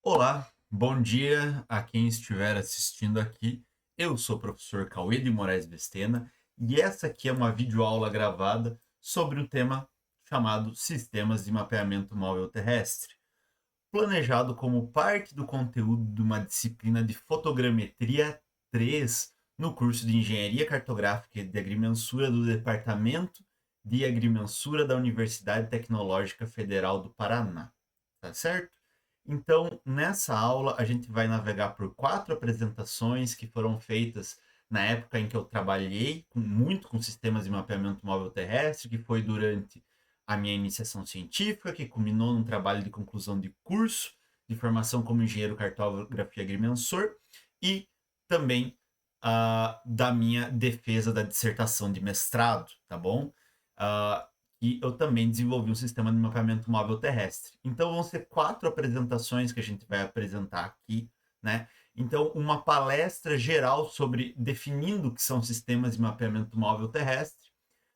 Olá, bom dia a quem estiver assistindo aqui. Eu sou o professor Cauê de Moraes Bestena e essa aqui é uma videoaula gravada sobre o tema chamado Sistemas de Mapeamento Móvel Terrestre, planejado como parte do conteúdo de uma disciplina de Fotogrametria 3 no curso de Engenharia Cartográfica e de Agrimensura do Departamento de Agrimensura da Universidade Tecnológica Federal do Paraná, tá certo? Então, nessa aula, a gente vai navegar por 4 apresentações que foram feitas na época em que eu trabalhei muito com sistemas de mapeamento móvel terrestre, que foi durante a minha iniciação científica, que culminou num trabalho de conclusão de curso de formação como engenheiro cartografia agrimensor, e também da minha defesa da dissertação de mestrado, tá bom? Uh, e eu também desenvolvi um sistema de mapeamento móvel terrestre. Então vão ser 4 apresentações que a gente vai apresentar aqui, né? Então, uma palestra geral sobre definindo o que são sistemas de mapeamento móvel terrestre.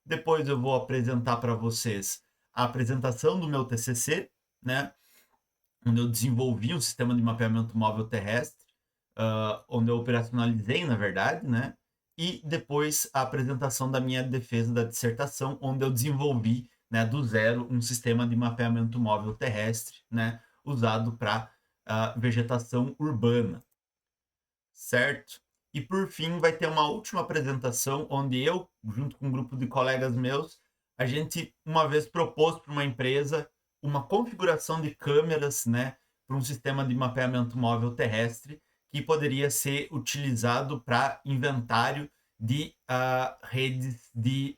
Depois eu vou apresentar para vocês a apresentação do meu TCC, né? Onde eu desenvolvi um sistema de mapeamento móvel terrestre, onde eu operacionalizei, na verdade, né? E depois a apresentação da minha defesa da dissertação, onde eu desenvolvi, né, do zero um sistema de mapeamento móvel terrestre, né, usado para vegetação urbana, certo? E por fim vai ter uma última apresentação onde eu, junto com um grupo de colegas meus, a gente uma vez propôs para uma empresa uma configuração de câmeras, né, para um sistema de mapeamento móvel terrestre que poderia ser utilizado para inventário de redes de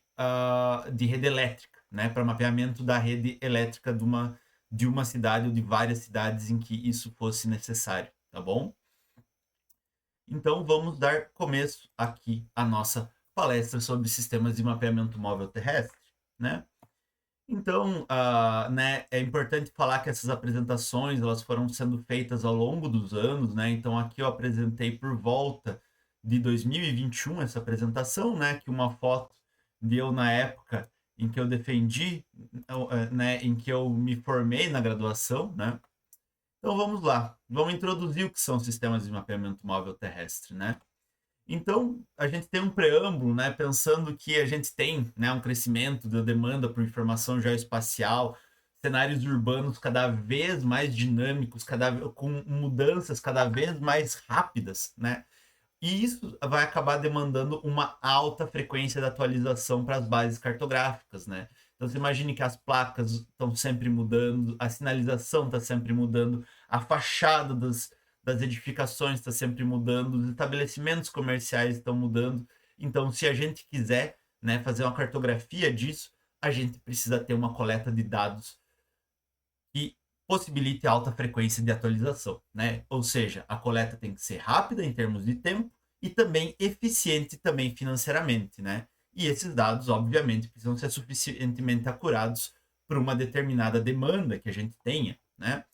rede elétrica, né, para mapeamento da rede elétrica de uma cidade ou de várias cidades em que isso fosse necessário, tá bom? Então vamos dar começo aqui à nossa palestra sobre sistemas de mapeamento móvel terrestre, né? Então, né, é importante falar que essas apresentações elas foram sendo feitas ao longo dos anos, né? Então aqui eu apresentei por volta de 2021 essa apresentação, né? Que uma foto de eu na época em que eu defendi, né? Em que eu me formei na graduação, né? Então vamos lá, vamos introduzir o que são sistemas de mapeamento móvel terrestre, né? Então, a gente tem um preâmbulo, né, pensando que a gente tem, né, um crescimento da demanda por informação geoespacial, cenários urbanos cada vez mais dinâmicos, com mudanças cada vez mais rápidas, né? E isso vai acabar demandando uma alta frequência de atualização para as bases cartográficas, né? Então você imagine que as placas estão sempre mudando, a sinalização está sempre mudando, a fachada das edificações está sempre mudando, os estabelecimentos comerciais estão mudando. Então, se a gente quiser, né, fazer uma cartografia disso, a gente precisa ter uma coleta de dados que possibilite alta frequência de atualização, né? Ou seja, a coleta tem que ser rápida em termos de tempo e também eficiente também financeiramente, né? E esses dados, obviamente, precisam ser suficientemente acurados para uma determinada demanda que a gente tenha, né?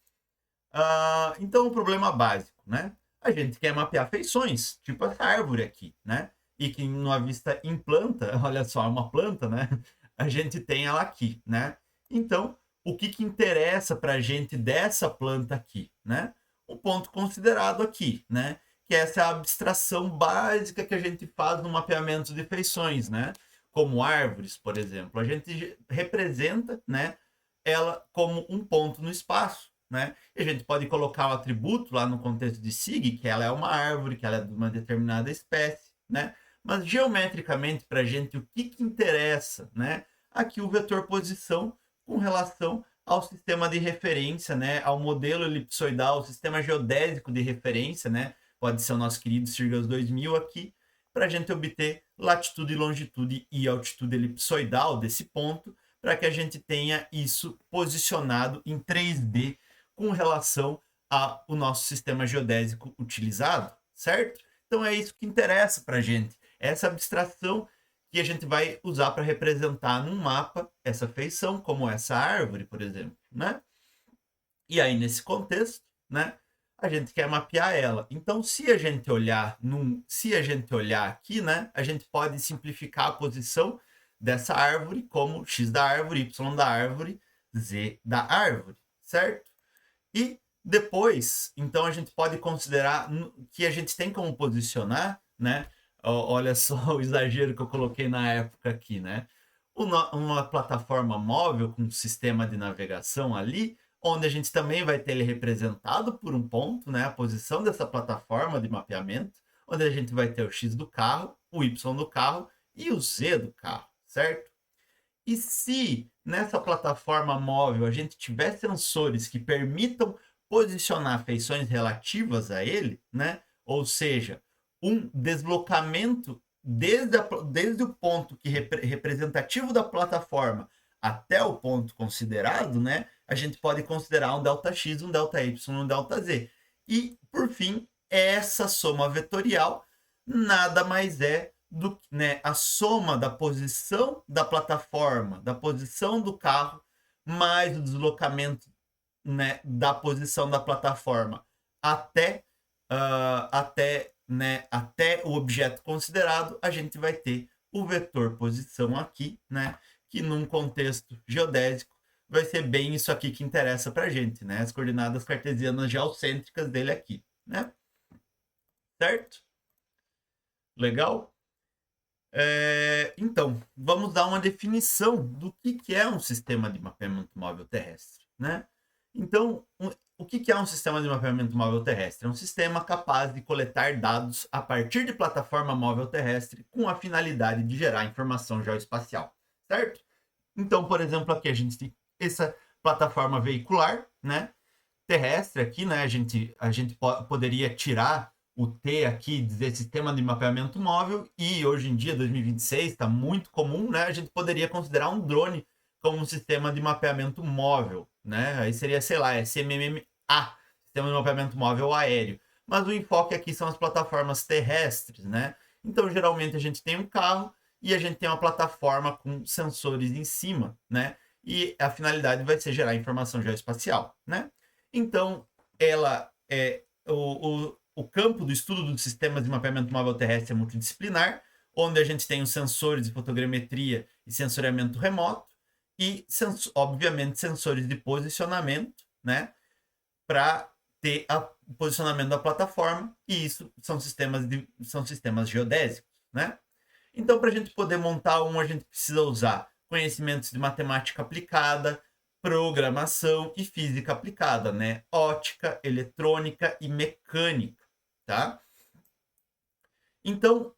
Então, o problema básico, né? A gente quer mapear feições, tipo essa árvore aqui, né? E que numa vista em planta, olha só, é uma planta, né? A gente tem ela aqui, né? Então, o que que interessa para a gente dessa planta aqui, né? Um ponto considerado aqui, né? Que essa é a abstração básica que a gente faz no mapeamento de feições, né? Como árvores, por exemplo. A gente representa, né? Ela como um ponto no espaço, né? E a gente pode colocar o atributo lá no contexto de SIG, que ela é uma árvore, que ela é de uma determinada espécie, né? Mas geometricamente, para a gente, o que, que interessa, né? Aqui o vetor posição com relação ao sistema de referência, né? Ao modelo elipsoidal, o sistema geodésico de referência, né? Pode ser o nosso querido Sirgas 2000 aqui, para a gente obter latitude, longitude e altitude elipsoidal desse ponto, para que a gente tenha isso posicionado em 3D com relação ao nosso sistema geodésico utilizado, certo? Então é isso que interessa para a gente, essa abstração que a gente vai usar para representar num mapa essa feição, como essa árvore, por exemplo, né? E aí nesse contexto, né, a gente quer mapear ela. Então, se a gente olhar aqui, né, a gente pode simplificar a posição dessa árvore como x da árvore, y da árvore, z da árvore, certo? E Depois, então, a gente pode considerar que a gente tem como posicionar, né? Olha só o exagero que eu coloquei na época aqui, né? Uma plataforma móvel com um sistema de navegação ali, onde a gente também vai ter ele representado por um ponto, né? A posição dessa plataforma de mapeamento, onde a gente vai ter o X do carro, o Y do carro e o Z do carro, certo? E se nessa plataforma móvel a gente tiver sensores que permitam posicionar feições relativas a ele, né? Ou seja, um deslocamento desde o ponto que representativo da plataforma até o ponto considerado, né? A gente pode considerar um ΔX, um ΔY, um ΔZ. E, por fim, essa soma vetorial nada mais é do, né, a soma da posição da plataforma, da posição do carro, mais o deslocamento, né, da posição da plataforma até o objeto considerado, a gente vai ter o vetor posição aqui, né, que num contexto geodésico vai ser bem isso aqui que interessa para a gente, né, as coordenadas cartesianas geocêntricas dele aqui, né, certo? Legal? Então, vamos dar uma definição do que é um sistema de mapeamento móvel terrestre, né? Então, o que é um sistema de mapeamento móvel terrestre? É um sistema capaz de coletar dados a partir de plataforma móvel terrestre com a finalidade de gerar informação geoespacial, certo? Então, por exemplo, aqui a gente tem essa plataforma veicular, né? Terrestre aqui, né? A gente poderia tirar o T aqui, dizer sistema de mapeamento móvel, e hoje em dia, 2026, está muito comum, né? A gente poderia considerar um drone como um sistema de mapeamento móvel, né? Aí seria, sei lá, SMMA, sistema de mapeamento móvel aéreo. Mas o enfoque aqui são as plataformas terrestres, né? Então, geralmente, a gente tem um carro e a gente tem uma plataforma com sensores em cima, né? E a finalidade vai ser gerar informação geoespacial, né? Então, ela é o campo do estudo dos sistemas de mapeamento móvel terrestre é multidisciplinar, onde a gente tem os sensores de fotogrametria e sensoriamento remoto e, obviamente, sensores de posicionamento, né, para ter o posicionamento da plataforma, e isso são sistemas geodésicos, né? Então, para a gente poder montar um, a gente precisa usar conhecimentos de matemática aplicada, programação e física aplicada, né? Ótica, eletrônica e mecânica, tá? Então,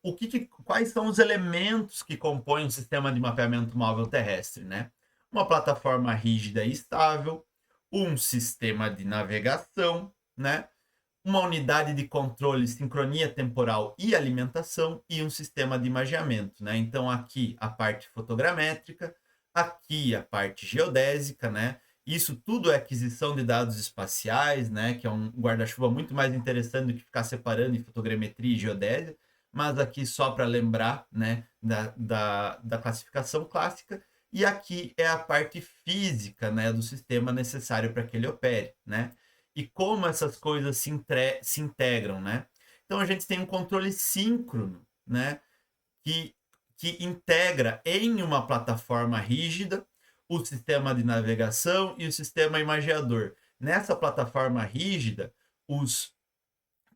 quais são os elementos que compõem um sistema de mapeamento móvel terrestre, né? Uma plataforma rígida e estável, um sistema de navegação, né? Uma unidade de controle, sincronia temporal e alimentação e um sistema de imageamento, né? Então, aqui a parte fotogramétrica, aqui a parte geodésica, né? Isso tudo é aquisição de dados espaciais, né? Que é um guarda-chuva muito mais interessante do que ficar separando em fotogrametria e geodésia, mas aqui só para lembrar, né? Da classificação clássica. E aqui é a parte física, né? Do sistema necessário para que ele opere, né? E como essas coisas se integram, né? Então a gente tem um controle síncrono, né? Que integra em uma plataforma rígida o sistema de navegação e o sistema imagiador. Nessa plataforma rígida,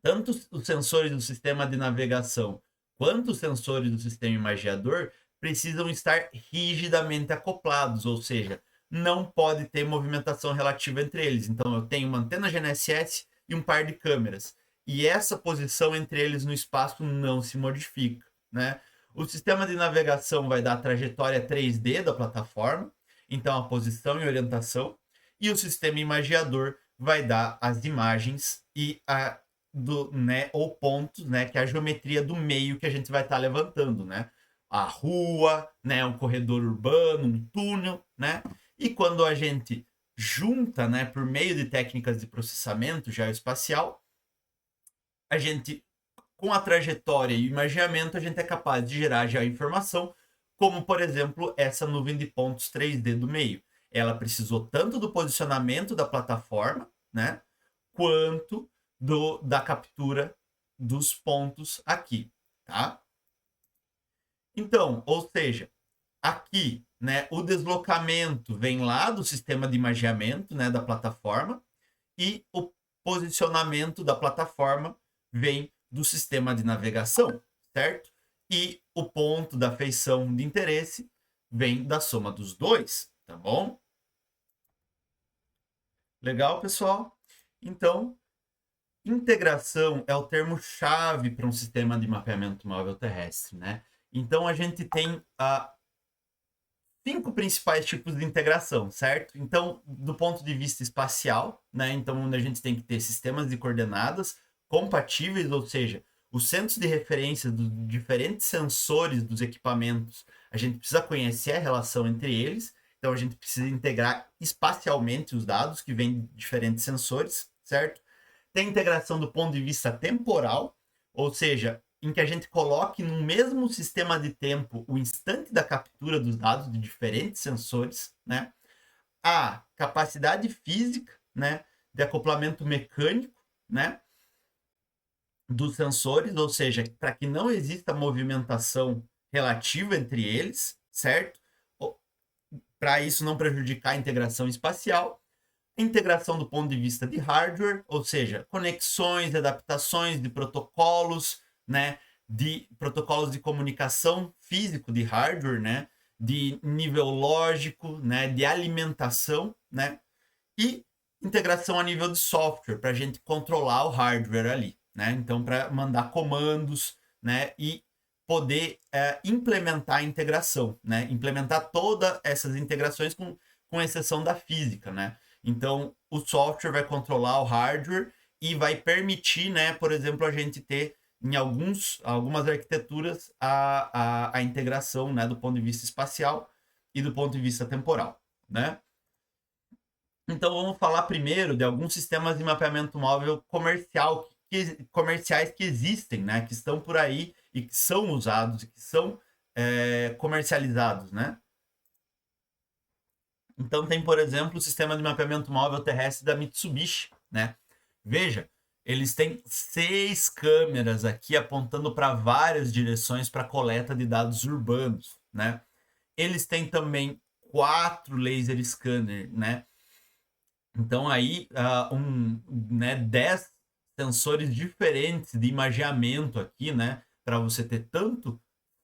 tanto os sensores do sistema de navegação quanto os sensores do sistema imagiador precisam estar rigidamente acoplados, ou seja, não pode ter movimentação relativa entre eles. Então, eu tenho uma antena GNSS e um par de câmeras. E essa posição entre eles no espaço não se modifica, né? O sistema de navegação vai dar a trajetória 3D da plataforma, então a posição e orientação, e o sistema imagiador vai dar as imagens e ou pontos, né, que é a geometria do meio que a gente vai estar levantando, né? A rua, né, um corredor urbano, um túnel, né? E quando a gente junta, né, por meio de técnicas de processamento geoespacial, a gente, com a trajetória e o imaginamento, a gente é capaz de gerar já informação, como, por exemplo, essa nuvem de pontos 3D do meio. Ela precisou tanto do posicionamento da plataforma, né, quanto da captura dos pontos aqui, tá? Então, ou seja, aqui, né, o deslocamento vem lá do sistema de imaginamento, né, da plataforma, e posicionamento da plataforma vem do sistema de navegação, certo? E o ponto da feição de interesse vem da soma dos dois, tá bom? Legal, pessoal? Então, integração é o termo-chave para um sistema de mapeamento móvel terrestre, né? Então, a gente tem 5 principais tipos de integração, certo? Então, do ponto de vista espacial, né? Então, a gente tem que ter sistemas de coordenadas compatíveis, ou seja, os centros de referência dos diferentes sensores dos equipamentos, a gente precisa conhecer a relação entre eles, então a gente precisa integrar espacialmente os dados que vêm de diferentes sensores, certo? Tem integração do ponto de vista temporal, ou seja, em que a gente coloque no mesmo sistema de tempo o instante da captura dos dados de diferentes sensores, né? A capacidade física, né, de acoplamento mecânico, né, dos sensores, ou seja, para que não exista movimentação relativa entre eles, certo? Para isso não prejudicar a integração espacial. Integração do ponto de vista de hardware, ou seja, conexões, adaptações de protocolos, né, de protocolos de comunicação físico de hardware, né, de nível lógico, né, de alimentação, né, e integração a nível de software para a gente controlar o hardware ali, né? Então, para mandar comandos, né, e poder implementar a integração, né? Implementar todas essas integrações com exceção da física, né? Então, o software vai controlar o hardware e vai permitir, né, por exemplo, a gente ter em algumas arquiteturas a integração, né, do ponto de vista espacial e do ponto de vista temporal, né? Então vamos falar primeiro de alguns sistemas de mapeamento móvel comerciais que existem, né, que estão por aí e que são usados e que são comercializados, né? Então tem, por exemplo, o sistema de mapeamento móvel terrestre da Mitsubishi, né? Veja, eles têm 6 câmeras aqui apontando para várias direções para coleta de dados urbanos, né? Eles têm também 4 laser scanner, né? Então aí, né, 10 sensores diferentes de imageamento aqui, né? Para você ter tanto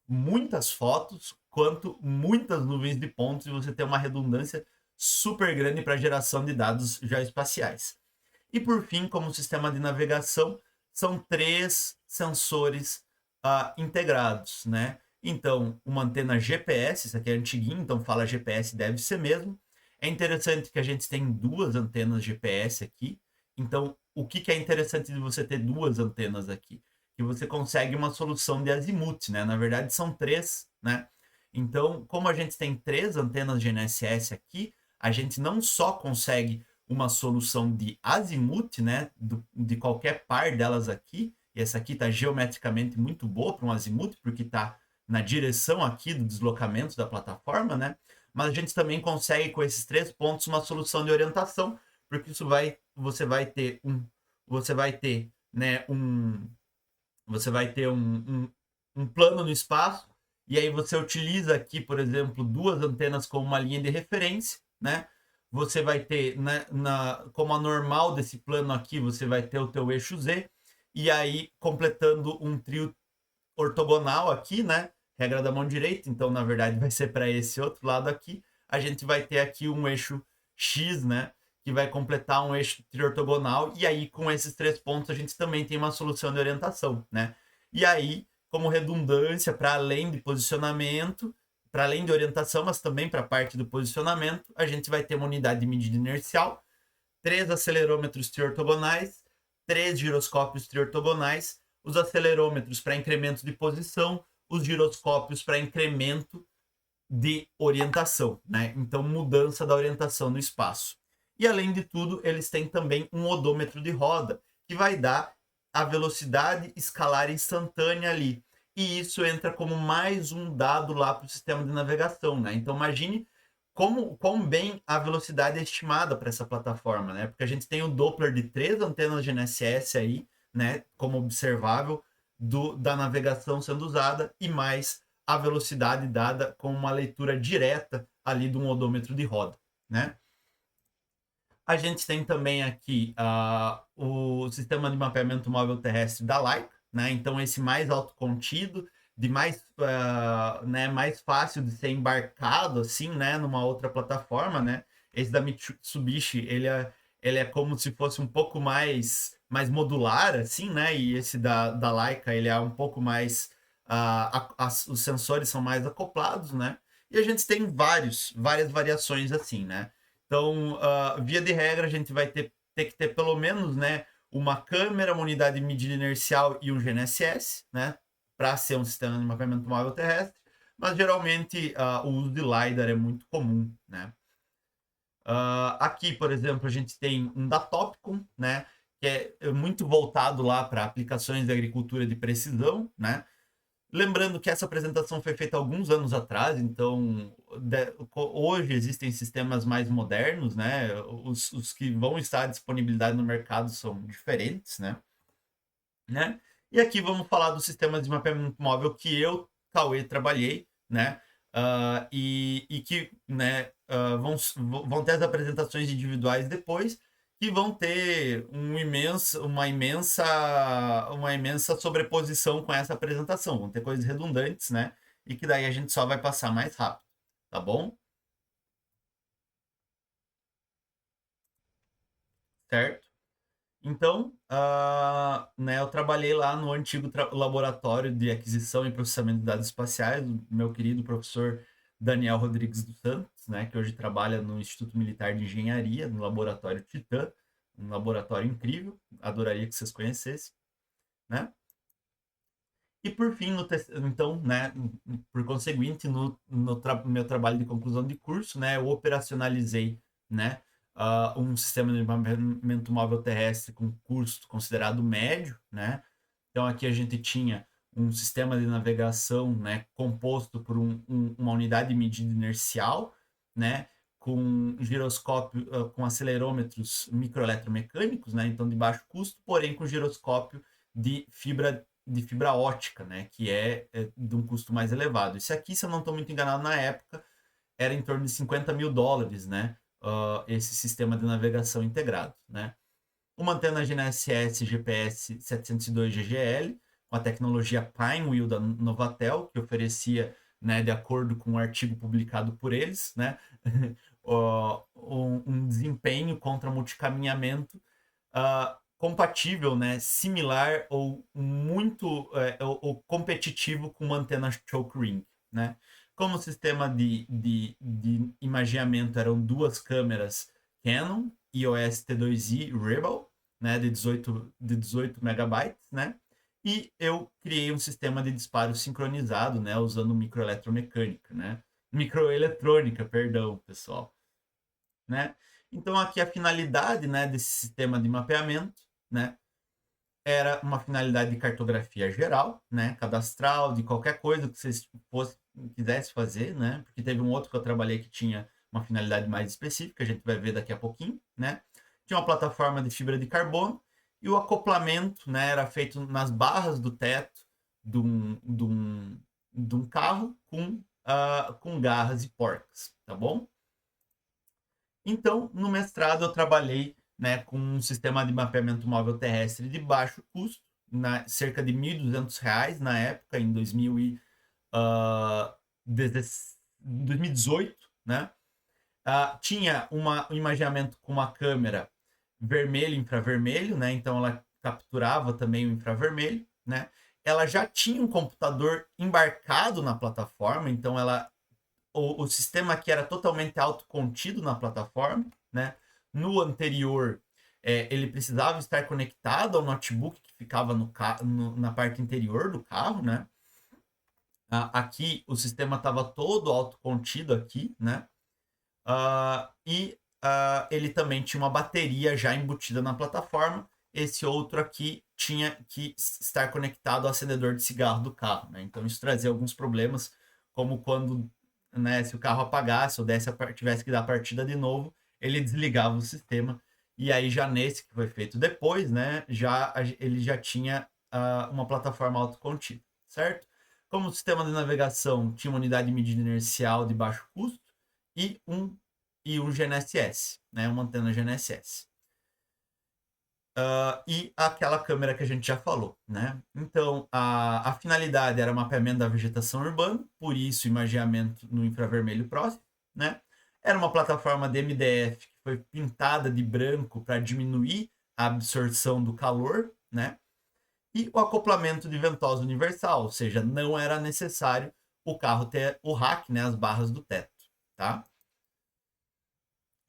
muitas fotos quanto muitas nuvens de pontos e você ter uma redundância super grande para geração de dados geoespaciais. E por fim, como sistema de navegação, são 3 sensores integrados, né? Então, uma antena GPS, isso aqui é antiguinho, então fala GPS, deve ser mesmo. É interessante que a gente tem 2 antenas GPS aqui. Então, o que é interessante de você ter 2 antenas aqui? Que você consegue uma solução de azimuth, né? Na verdade, são 3, né? Então, como a gente tem 3 antenas GNSS aqui, a gente não só consegue uma solução de azimuth, né, de qualquer par delas aqui, e essa aqui está geometricamente muito boa para um azimuth, porque está na direção aqui do deslocamento da plataforma, né? Mas a gente também consegue com esses 3 pontos uma solução de orientação, porque você vai ter um plano no espaço, e aí você utiliza aqui, por exemplo, 2 antenas como uma linha de referência, né? Você vai ter, como a normal desse plano aqui, você vai ter o teu eixo Z, e aí completando um trio ortogonal aqui, né? Regra da mão direita, então na verdade vai ser para esse outro lado aqui. A gente vai ter aqui um eixo X, né? Que vai completar um eixo triortogonal, e aí com esses 3 pontos a gente também tem uma solução de orientação, né? E aí, como redundância, para além de posicionamento, para além de orientação, mas também para a parte do posicionamento, a gente vai ter uma unidade de medida inercial, 3 acelerômetros triortogonais, 3 giroscópios triortogonais, os acelerômetros para incremento de posição, os giroscópios para incremento de orientação, né? Então, mudança da orientação no espaço. E além de tudo, eles têm também um odômetro de roda, que vai dar a velocidade escalar instantânea ali. E isso entra como mais um dado lá para o sistema de navegação, né? Então imagine quão bem a velocidade é estimada para essa plataforma, né? Porque a gente tem o Doppler de 3 antenas GNSS aí, né? Como observável da navegação sendo usada, e mais a velocidade dada com uma leitura direta ali de um odômetro de roda, né? A gente tem também aqui o sistema de mapeamento móvel terrestre da Leica, né? Então esse mais autocontido, de mais, né, mais fácil de ser embarcado assim, né, numa outra plataforma, né? Esse da Mitsubishi, ele é como se fosse um pouco mais modular, assim, né? E esse da Leica, ele é um pouco mais, os sensores são mais acoplados, né? E a gente tem várias variações assim, né? Então, via de regra, a gente vai ter que ter pelo menos, né, uma câmera, uma unidade de medida inercial e um GNSS, né, para ser um sistema de mapeamento móvel terrestre. Mas geralmente o uso de LiDAR é muito comum, né? Aqui, por exemplo, a gente tem um da Topcon, né, que é muito voltado lá para aplicações de agricultura de precisão, né? Lembrando que essa apresentação foi feita alguns anos atrás, então hoje existem sistemas mais modernos, né? Os que vão estar à disponibilidade no mercado são diferentes, né? E aqui vamos falar do sistema de mapeamento móvel que eu, Cauê, trabalhei, né? E que, né, vão ter as apresentações individuais depois, que vão ter uma imensa sobreposição com essa apresentação. Vão ter coisas redundantes, né? E que daí a gente só vai passar mais rápido, tá bom? Certo? Então, né, eu trabalhei lá no antigo laboratório de aquisição e processamento de dados espaciais, do meu querido professor Daniel Rodrigues dos Santos, né, que hoje trabalha no Instituto Militar de Engenharia, no laboratório Titã, um laboratório incrível, adoraria que vocês conhecessem, né? E por fim, então, né, por conseguinte, no meu trabalho de conclusão de curso, né, eu operacionalizei, né, um sistema de mapeamento móvel terrestre com custo considerado médio, né? Então aqui a gente tinha um sistema de navegação, né, composto por uma unidade de medida inercial, né, com giroscópio, com acelerômetros microeletromecânicos, né, então de baixo custo, porém com giroscópio de fibra ótica, né, que é de um custo mais elevado. Esse aqui, se eu não estou muito enganado, na época era em torno de $50.000, né, esse sistema de navegação integrado, né. Uma antena GNSS GPS 702 GGL, com a tecnologia Pinewheel da Novatel, que oferecia, né, de acordo com um artigo publicado por eles, né, um desempenho contra multicaminhamento compatível, né, similar ou muito ou competitivo com uma antena choke ring, né? Como sistema de imageamento eram duas câmeras Canon EOS T2i Rebel, né, de 18 megabytes, né? E eu criei um sistema de disparo sincronizado, né, usando microeletromecânica, né? Microeletrônica, perdão, pessoal, né? Então aqui a finalidade, né, desse sistema de mapeamento, né, era uma finalidade de cartografia geral, né, cadastral, de qualquer coisa que vocês quisesse fazer, né? Porque teve um outro que eu trabalhei que tinha uma finalidade mais específica, a gente vai ver daqui a pouquinho, né? Tinha uma plataforma de fibra de carbono e o acoplamento, né, era feito nas barras do teto de um carro com garras e porcas, tá bom? Então, no mestrado, eu trabalhei, né, com um sistema de mapeamento móvel terrestre de baixo custo, cerca de R$ 1.200 na época, em 2018, né? Tinha um imaginamento com uma câmera vermelho e infravermelho, né? Então ela capturava também o infravermelho, né? Ela já tinha um computador embarcado na plataforma, então o sistema aqui era totalmente autocontido na plataforma, né? No anterior, ele precisava estar conectado ao notebook que ficava na parte interior do carro, né? Aqui o sistema estava todo autocontido aqui, né? E ele também tinha uma bateria já embutida na plataforma. Esse outro aqui tinha que estar conectado ao acendedor de cigarro do carro, né? Então isso trazia alguns problemas, como quando, né, se o carro apagasse ou tivesse que dar partida de novo, ele desligava o sistema. E aí já nesse que foi feito depois, né, ele já tinha uma plataforma autocontida, certo? Como o sistema de navegação tinha uma unidade de medida inercial de baixo custo e e um GNSS, né? Uma antena GNSS. E aquela câmera que a gente já falou, né? Então, a finalidade era mapeamento da vegetação urbana, por isso imageamento no infravermelho próximo, né? Era uma plataforma de MDF que foi pintada de branco para diminuir a absorção do calor, né? E o acoplamento de ventosa universal, ou seja, não era necessário o carro ter o rack, né? As barras do teto, tá?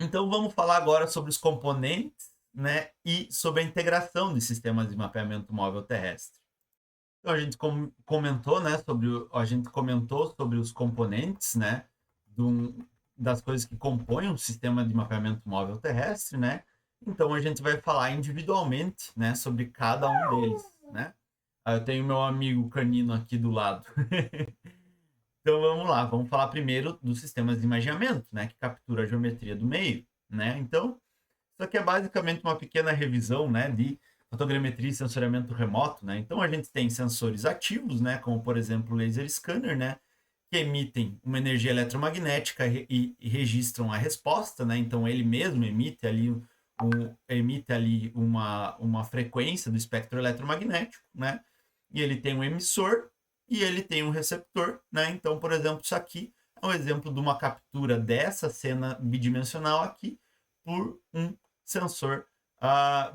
Então vamos falar agora sobre os componentes, né, e sobre a integração de sistemas de mapeamento móvel terrestre. Então a gente comentou, né, sobre os componentes, né, das coisas que compõem um sistema de mapeamento móvel terrestre, né? Então a gente vai falar individualmente, né, sobre cada um deles, né? Eu tenho meu amigo canino aqui do lado. Então vamos lá, vamos falar primeiro dos sistemas de imageamento, né, que captura a geometria do meio, né? Então, isso aqui é basicamente uma pequena revisão, né, de fotogrametria e sensoriamento remoto, né? Então a gente tem sensores ativos, né, como por exemplo o laser scanner, né, que emitem uma energia eletromagnética e registram a resposta, né? Então ele mesmo emite ali uma frequência do espectro eletromagnético, né? E ele tem um emissor e ele tem um receptor, né? Então, por exemplo, isso aqui é um exemplo de uma captura dessa cena bidimensional aqui por um sensor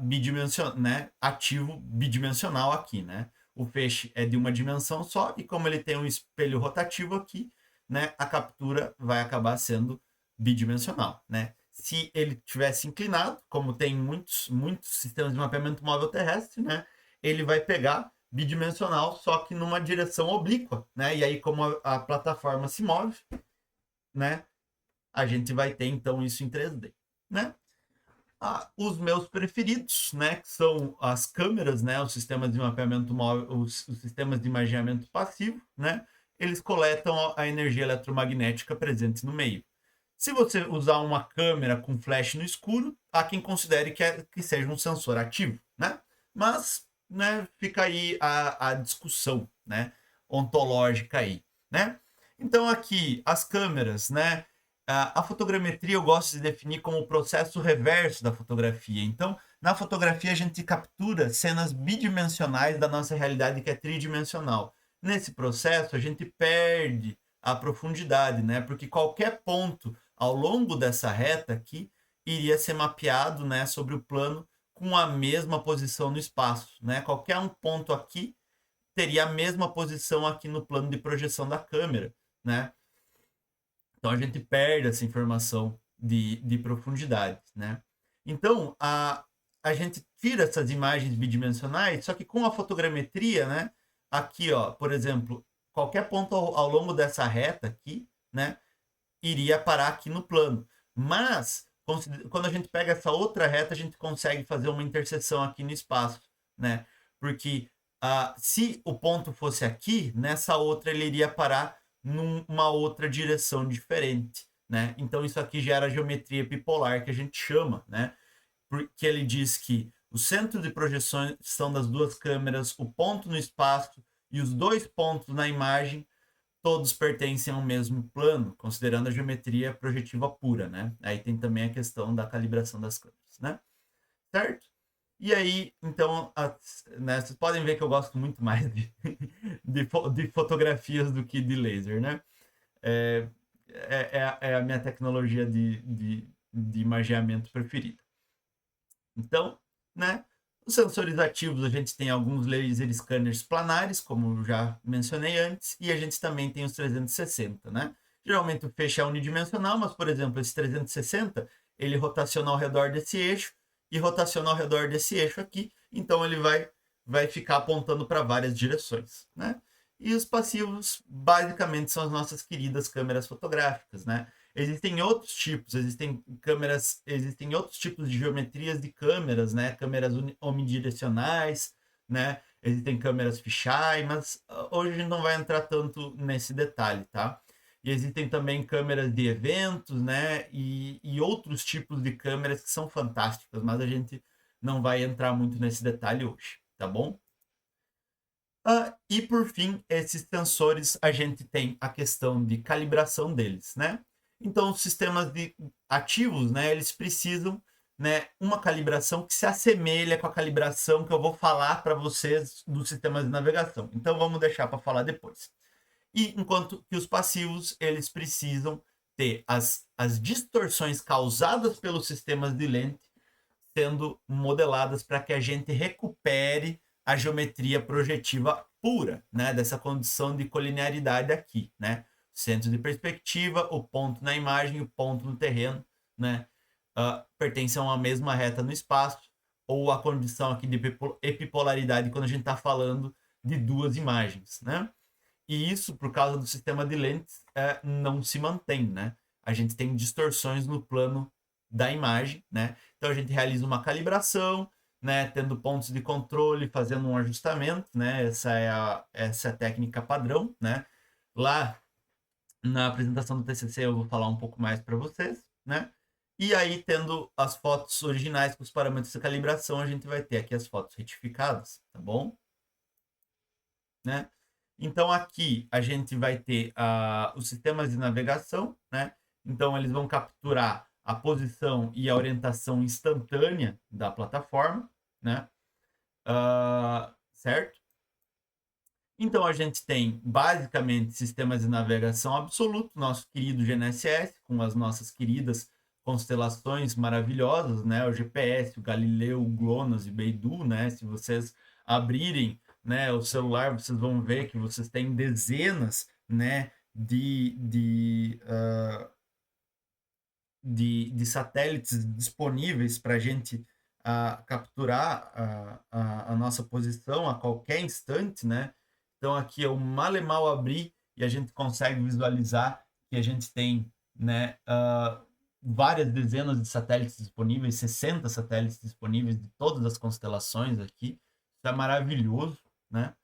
bidimensional, né? Ativo bidimensional aqui, né? O feixe é de uma dimensão só e como ele tem um espelho rotativo aqui, né? A captura vai acabar sendo bidimensional, né? Se ele tivesse inclinado, como tem muitos sistemas de mapeamento móvel terrestre, né? Ele vai pegar bidimensional, só que numa direção oblíqua, né? E aí, como a plataforma se move, né? A gente vai ter, então, isso em 3D, né? Os meus preferidos, né? Que são as câmeras, né? Os sistemas de mapeamento móvel, os sistemas de imageamento passivo, né? Eles coletam a energia eletromagnética presente no meio. Se você usar uma câmera com flash no escuro, há quem considere que seja um sensor ativo, né? Mas, né, fica aí a discussão, né, ontológica aí, né? Então aqui as câmeras, né? A fotogrametria eu gosto de definir como o processo reverso da fotografia. Então, na fotografia a gente captura cenas bidimensionais da nossa realidade que é tridimensional. Nesse processo a gente perde a profundidade, né? Porque qualquer ponto ao longo dessa reta aqui iria ser mapeado, né, sobre o plano com a mesma posição no espaço, né? Qualquer um ponto aqui teria a mesma posição aqui no plano de projeção da câmera, né? Então a gente perde essa informação de profundidade, né? Então a gente tira essas imagens bidimensionais, só que com a fotogrametria, né? Aqui, ó, por exemplo, qualquer ponto ao longo dessa reta aqui, né? Iria parar aqui no plano. Mas, quando a gente pega essa outra reta, a gente consegue fazer uma interseção aqui no espaço, né? Porque se o ponto fosse aqui, nessa outra ele iria parar numa outra direção diferente, né? Então isso aqui gera a geometria epipolar que a gente chama, né? Porque ele diz que o centro de projeção são das duas câmeras, o ponto no espaço e os dois pontos na imagem todos pertencem ao mesmo plano, considerando a geometria projetiva pura, né? Aí tem também a questão da calibração das câmeras, né? Certo? E aí, então, né, vocês podem ver que eu gosto muito mais de fotografias do que de laser, né? É, é a minha tecnologia de imageamento preferida. Então, né? Os sensores ativos, a gente tem alguns laser scanners planares, como eu já mencionei antes, e a gente também tem os 360, né? Geralmente o feixe é unidimensional, mas, por exemplo, esse 360, ele rotaciona ao redor desse eixo e rotaciona ao redor desse eixo aqui, então ele vai ficar apontando para várias direções, né? E os passivos, basicamente, são as nossas queridas câmeras fotográficas, né? Existem outros tipos, existem outros tipos de geometrias de câmeras, né? Câmeras omnidirecionais, né? Existem câmeras fisheye, mas hoje a gente não vai entrar tanto nesse detalhe, tá? E existem também câmeras de eventos, né? E outros tipos de câmeras que são fantásticas, mas a gente não vai entrar muito nesse detalhe hoje, tá bom? E por fim, esses sensores, a gente tem a questão de calibração deles, né? Então, os sistemas ativos, né, eles precisam, né, uma calibração que se assemelha com a calibração que eu vou falar para vocês dos sistemas de navegação. Então, vamos deixar para falar depois. E enquanto que os passivos, eles precisam ter as distorções causadas pelos sistemas de lente sendo modeladas para que a gente recupere a geometria projetiva pura, né, dessa condição de colinearidade aqui, né? Centro de perspectiva, o ponto na imagem, o ponto no terreno, né, pertencem a uma mesma reta no espaço, ou a condição aqui de epipolaridade quando a gente está falando de duas imagens, né? E isso, por causa do sistema de lentes, não se mantém, né? A gente tem distorções no plano da imagem, né? Então a gente realiza uma calibração, né? Tendo pontos de controle, fazendo um ajustamento, né? Essa é a técnica padrão, né? Lá na apresentação do TCC eu vou falar um pouco mais para vocês, né? E aí, tendo as fotos originais com os parâmetros de calibração, a gente vai ter aqui as fotos retificadas, tá bom? Né? Então, aqui a gente vai ter os sistemas de navegação, né? Então, eles vão capturar a posição e a orientação instantânea da plataforma, né? Certo? Então, a gente tem, basicamente, sistemas de navegação absoluto, nosso querido GNSS, com as nossas queridas constelações maravilhosas, né? O GPS, o Galileu, o GLONASS e Beidou, né? Se vocês abrirem, né, o celular, vocês vão ver que vocês têm dezenas, né, de satélites disponíveis para a gente capturar a nossa posição a qualquer instante, né? Então aqui eu mal e mal abri e a gente consegue visualizar que a gente tem, né, várias dezenas de satélites disponíveis, 60 satélites disponíveis de todas as constelações aqui. Isso é maravilhoso, né?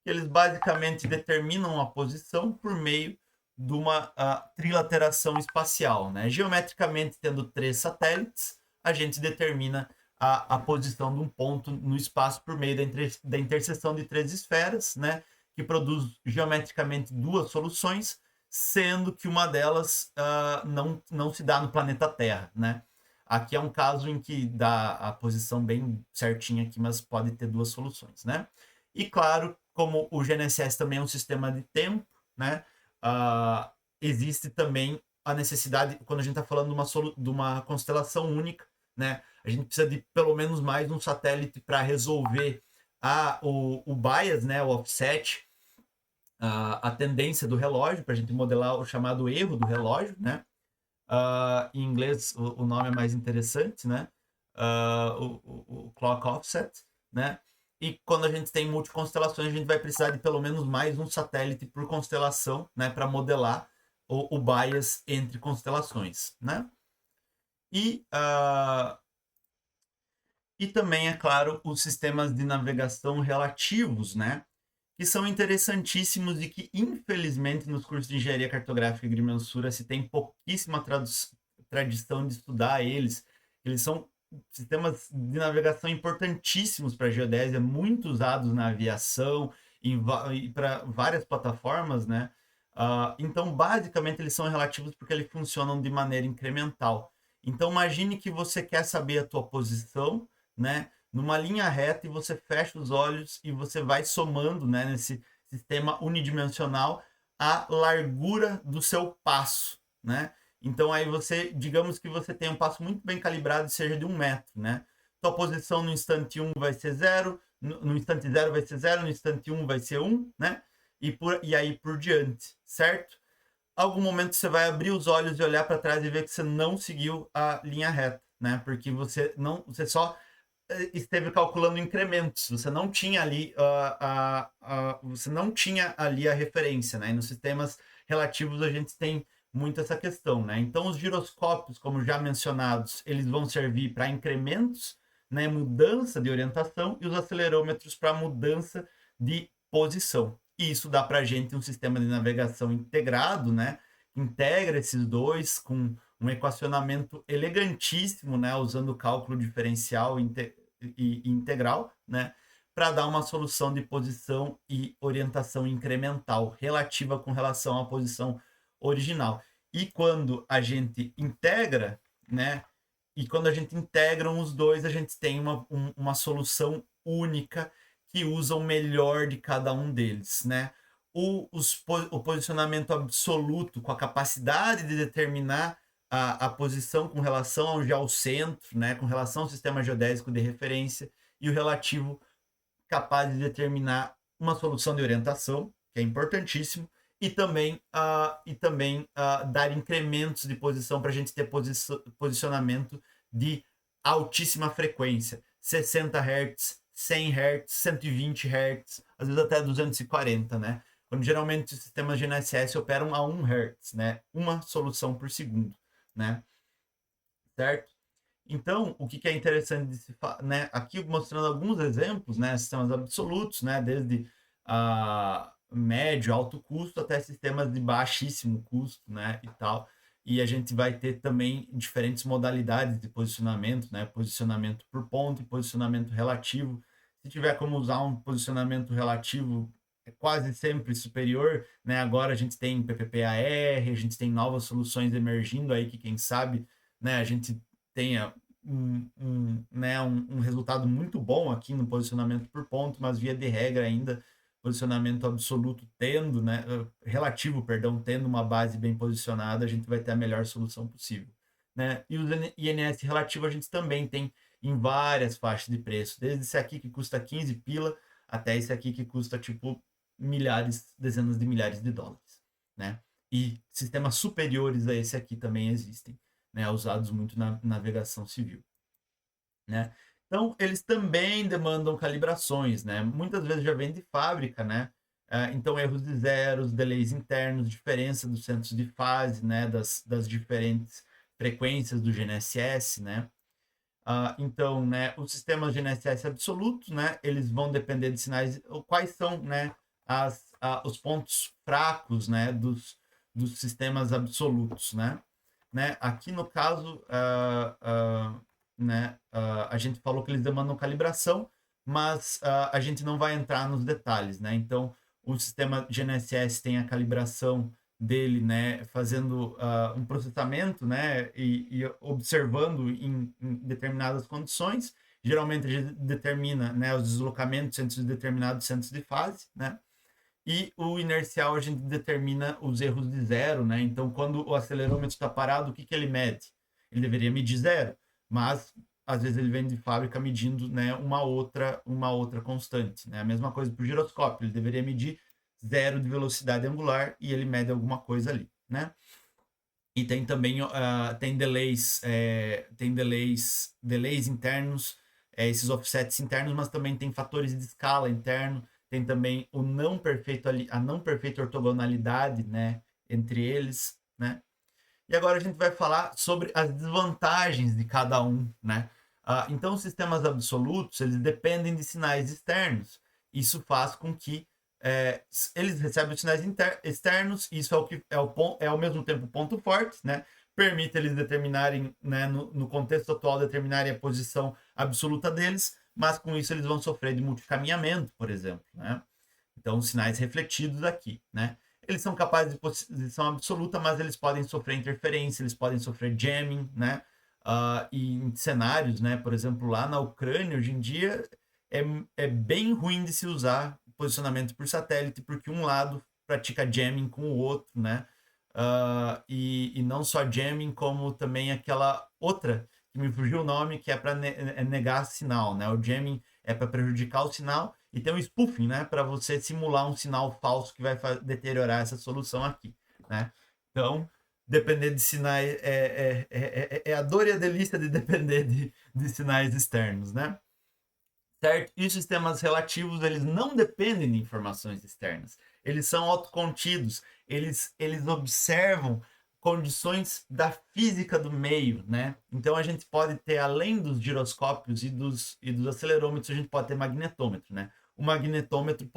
Eles basicamente determinam a posição por meio de uma trilateração espacial, né? Geometricamente, tendo 3 satélites, a gente determina a posição de um ponto no espaço por meio da interseção de 3 esferas, né? Que produz geometricamente 2 soluções, sendo que uma delas não se dá no planeta Terra, né? Aqui é um caso em que dá a posição bem certinha aqui, mas pode ter 2 soluções, né? E claro, como o GNSS também é um sistema de tempo, né? Existe também a necessidade, quando a gente está falando de uma constelação única, né? A gente precisa de pelo menos mais um satélite para resolver o bias, né? O offset, a tendência do relógio, para a gente modelar o chamado erro do relógio, né? Em inglês o nome é mais interessante, né? O clock offset, né? E quando a gente tem multiconstelações, a gente vai precisar de pelo menos mais um satélite por constelação, né? Para modelar o bias entre constelações, né? E também, é claro, os sistemas de navegação relativos, né? Que são interessantíssimos e que, infelizmente, nos cursos de engenharia cartográfica e agrimensura se tem pouquíssima tradição de estudar eles. Eles são sistemas de navegação importantíssimos para a geodésia, muito usados na aviação e para várias plataformas, né? Então, basicamente, eles são relativos porque eles funcionam de maneira incremental. Então, imagine que você quer saber a tua posição, né? Numa linha reta, e você fecha os olhos e você vai somando, né, nesse sistema unidimensional a largura do seu passo, né? Então aí você, digamos que você tem um passo muito bem calibrado, seja de 1 metro, né? Tua posição no instante 1 vai ser 0, no instante 0 vai ser 0, no instante 1 vai ser 1, né? E aí por diante, certo? Algum momento você vai abrir os olhos e olhar para trás e ver que você não seguiu a linha reta, né? Porque você só esteve calculando incrementos, você não tinha ali você não tinha ali a referência, né? E nos sistemas relativos a gente tem muito essa questão, né? Então os giroscópios, como já mencionados, eles vão servir para incrementos, né? Mudança de orientação, e os acelerômetros para mudança de posição. E isso dá para a gente um sistema de navegação integrado, né? Integra esses dois com um equacionamento elegantíssimo, né, usando cálculo diferencial e integral, né, para dar uma solução de posição e orientação incremental relativa com relação à posição original. E quando a gente integra, né? E quando a gente integra os dois, a gente tem uma solução única que usa o melhor de cada um deles, né? O posicionamento absoluto, com a capacidade de determinar a posição com relação ao geocentro, né? Com relação ao sistema geodésico de referência, e o relativo, capaz de determinar uma solução de orientação, que é importantíssimo, e também dar incrementos de posição para a gente ter posicionamento de altíssima frequência, 60 Hz, 100 Hz, 120 Hz, às vezes até 240, né? Quando geralmente os sistemas de GNSS operam a 1 Hz, né? Uma solução por segundo, né? Certo? Então, o que é interessante de se né? Aqui mostrando alguns exemplos, né? Sistemas absolutos, né? Desde médio, alto custo, até sistemas de baixíssimo custo, né? E tal. E a gente vai ter também diferentes modalidades de posicionamento, né? Posicionamento por ponto e posicionamento relativo. Se tiver como usar um posicionamento relativo, é quase sempre superior, né? Agora a gente tem PPPAR, a gente tem novas soluções emergindo aí que, quem sabe, né, a gente tenha um resultado muito bom aqui no posicionamento por ponto, mas via de regra ainda posicionamento absoluto tendo, né, relativo, perdão, tendo uma base bem posicionada, a gente vai ter a melhor solução possível, né? E o INS relativo a gente também tem em várias faixas de preço, desde esse aqui que custa 15 pila até esse aqui que custa tipo milhares, dezenas de milhares de dólares, né? E sistemas superiores a esse aqui também existem, né, usados muito na navegação civil, né? Então, eles também demandam calibrações, né? Muitas vezes já vem de fábrica, né? Então, erros de zeros, delays internos, diferença dos centros de fase, né? Das diferentes frequências do GNSS, né? Então, né, os sistemas GNSS absolutos, né? Eles vão depender de sinais. Quais são, né? Os pontos fracos, né? Dos sistemas absolutos, né? Aqui no caso, né, a gente falou que eles demandam calibração, mas a gente não vai entrar nos detalhes, né? Então, o sistema GNSS tem a calibração dele, né, fazendo um processamento, né, e observando em determinadas condições. Geralmente a gente determina, né, os deslocamentos entre os determinados centros de fase, né? E o inercial a gente determina os erros de zero, né? Então, quando o acelerômetro está parado, o que ele mede? Ele deveria medir zero, mas às vezes ele vem de fábrica medindo, né, uma outra constante, né? A mesma coisa para o giroscópio, ele deveria medir zero de velocidade angular e ele mede alguma coisa ali, né? E tem também delays internos, esses offsets internos, mas também tem fatores de escala interno, tem também a não perfeita ortogonalidade, né, entre eles, né? E agora a gente vai falar sobre as desvantagens de cada um, né? Então, os sistemas absolutos, eles dependem de sinais externos. Isso faz com que eles recebem os sinais externos, isso é o que é ao mesmo tempo ponto forte, né? Permite eles determinarem, né, no contexto atual, determinarem a posição absoluta deles, mas com isso eles vão sofrer de multicaminhamento, por exemplo, né? Então, sinais refletidos aqui, né? Eles são capazes de posição absoluta, mas eles podem sofrer interferência, eles podem sofrer jamming, né? E em cenários, né? Por exemplo, lá na Ucrânia, hoje em dia, é bem ruim de se usar posicionamento por satélite, porque um lado pratica jamming com o outro, né? E não só jamming, como também aquela outra, que me fugiu o nome, que é para negar sinal, né? O jamming é para prejudicar o sinal, e tem o spoofing, né, para você simular um sinal falso que vai deteriorar essa solução aqui, né? Então, depender de sinais é a dor e a delícia de depender de sinais externos, né? Certo? E os sistemas relativos, eles não dependem de informações externas. Eles são autocontidos, eles observam condições da física do meio, né? Então a gente pode ter, além dos giroscópios e dos acelerômetros, a gente pode ter magnetômetro, né? O magnetômetro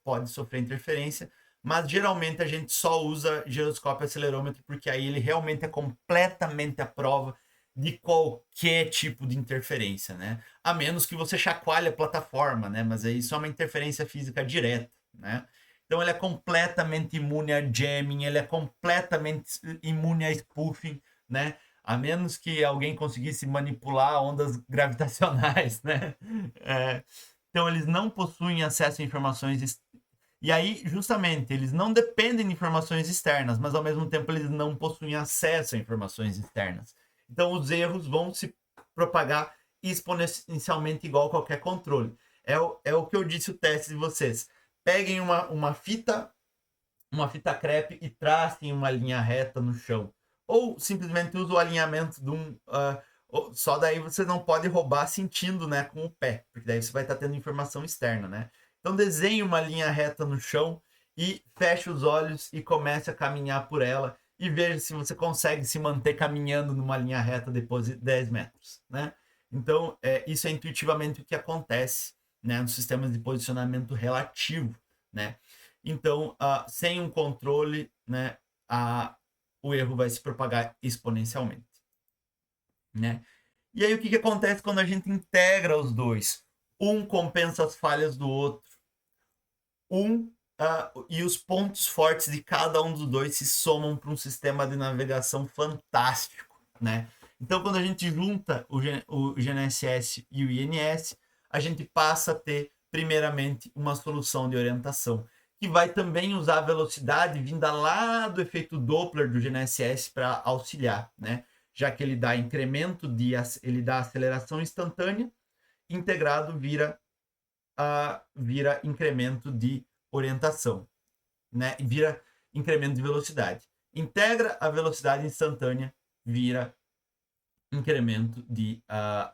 pode sofrer interferência, mas geralmente a gente só usa giroscópio e acelerômetro porque aí ele realmente é completamente à prova de qualquer tipo de interferência, né? A menos que você chacoalhe a plataforma, né? Mas aí só uma interferência física direta, né? Então ele é completamente imune a jamming, ele é completamente imune a spoofing, né? A menos que alguém conseguisse manipular ondas gravitacionais, né? Então eles não possuem acesso a informações. E aí, justamente, eles não dependem de informações externas, mas ao mesmo tempo eles não possuem acesso a informações externas. Então os erros vão se propagar exponencialmente igual a qualquer controle. É o que eu disse o teste de vocês. Peguem uma fita crepe e tracem uma linha reta no chão. Ou simplesmente usem o alinhamento de um... só daí você não pode roubar sentindo, né, com o pé, porque daí você vai estar tendo informação externa, né? Então desenhe uma linha reta no chão e feche os olhos e comece a caminhar por ela e veja se você consegue se manter caminhando numa linha reta depois de 10 metros, né? Então, isso é intuitivamente o que acontece, né, nos sistemas de posicionamento relativo, né? Então, sem um controle, né, o erro vai se propagar exponencialmente, né? E aí, o que acontece quando a gente integra os dois? Um compensa as falhas do outro. E os pontos fortes de cada um dos dois se somam para um sistema de navegação fantástico, né? Então, quando a gente junta o GNSS e o INS, a gente passa a ter, primeiramente, uma solução de orientação, que vai também usar a velocidade vinda lá do efeito Doppler do GNSS para auxiliar, né? Já que ele dá ele dá aceleração instantânea, integrado vira incremento de orientação, né? Vira incremento de velocidade. Integra a velocidade instantânea, vira incremento de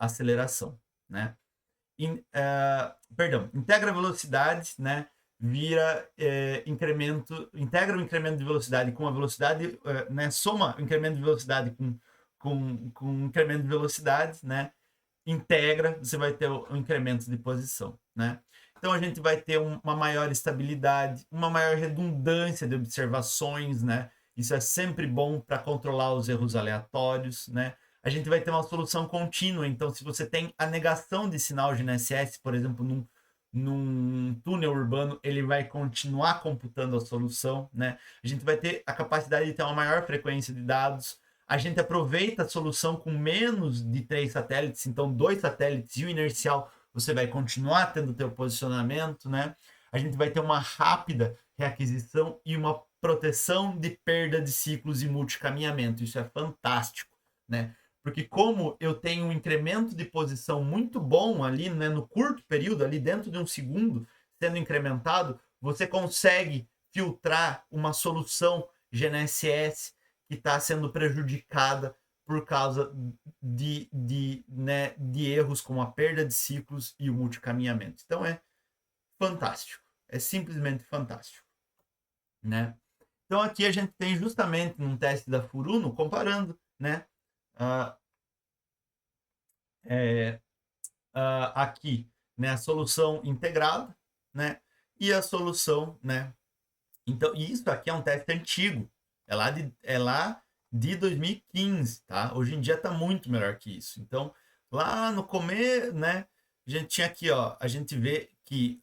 aceleração, né? Integra a velocidade, né? Vira integra o incremento de velocidade com a velocidade, né? Soma o incremento de velocidade com incremento de velocidade, né? Integra, você vai ter um incremento de posição, né? Então a gente vai ter uma maior estabilidade, uma maior redundância de observações, né? Isso é sempre bom para controlar os erros aleatórios, né? A gente vai ter uma solução contínua, então se você tem a negação de sinal GNSS, por exemplo, num túnel urbano, ele vai continuar computando a solução, né? A gente vai ter a capacidade de ter uma maior frequência de dados. A gente aproveita a solução com menos de 3 satélites, então 2 satélites e o inercial, você vai continuar tendo o teu posicionamento, né? A gente vai ter uma rápida reaquisição e uma proteção de perda de ciclos e multicaminhamento. Isso é fantástico, né? Porque como eu tenho um incremento de posição muito bom ali, né, no curto período, ali dentro de um segundo, sendo incrementado, você consegue filtrar uma solução GNSS que está sendo prejudicada por causa né, de erros como a perda de ciclos e o multicaminhamento. Então é fantástico, é simplesmente fantástico, né? Então aqui a gente tem justamente num teste da Furuno comparando, né, aqui, né, a solução integrada, né, e a solução, né. Então isso aqui é um teste antigo, é lá de 2015, tá? Hoje em dia está muito melhor que isso. Então, lá no começo, né, a gente tinha aqui, ó, a gente vê que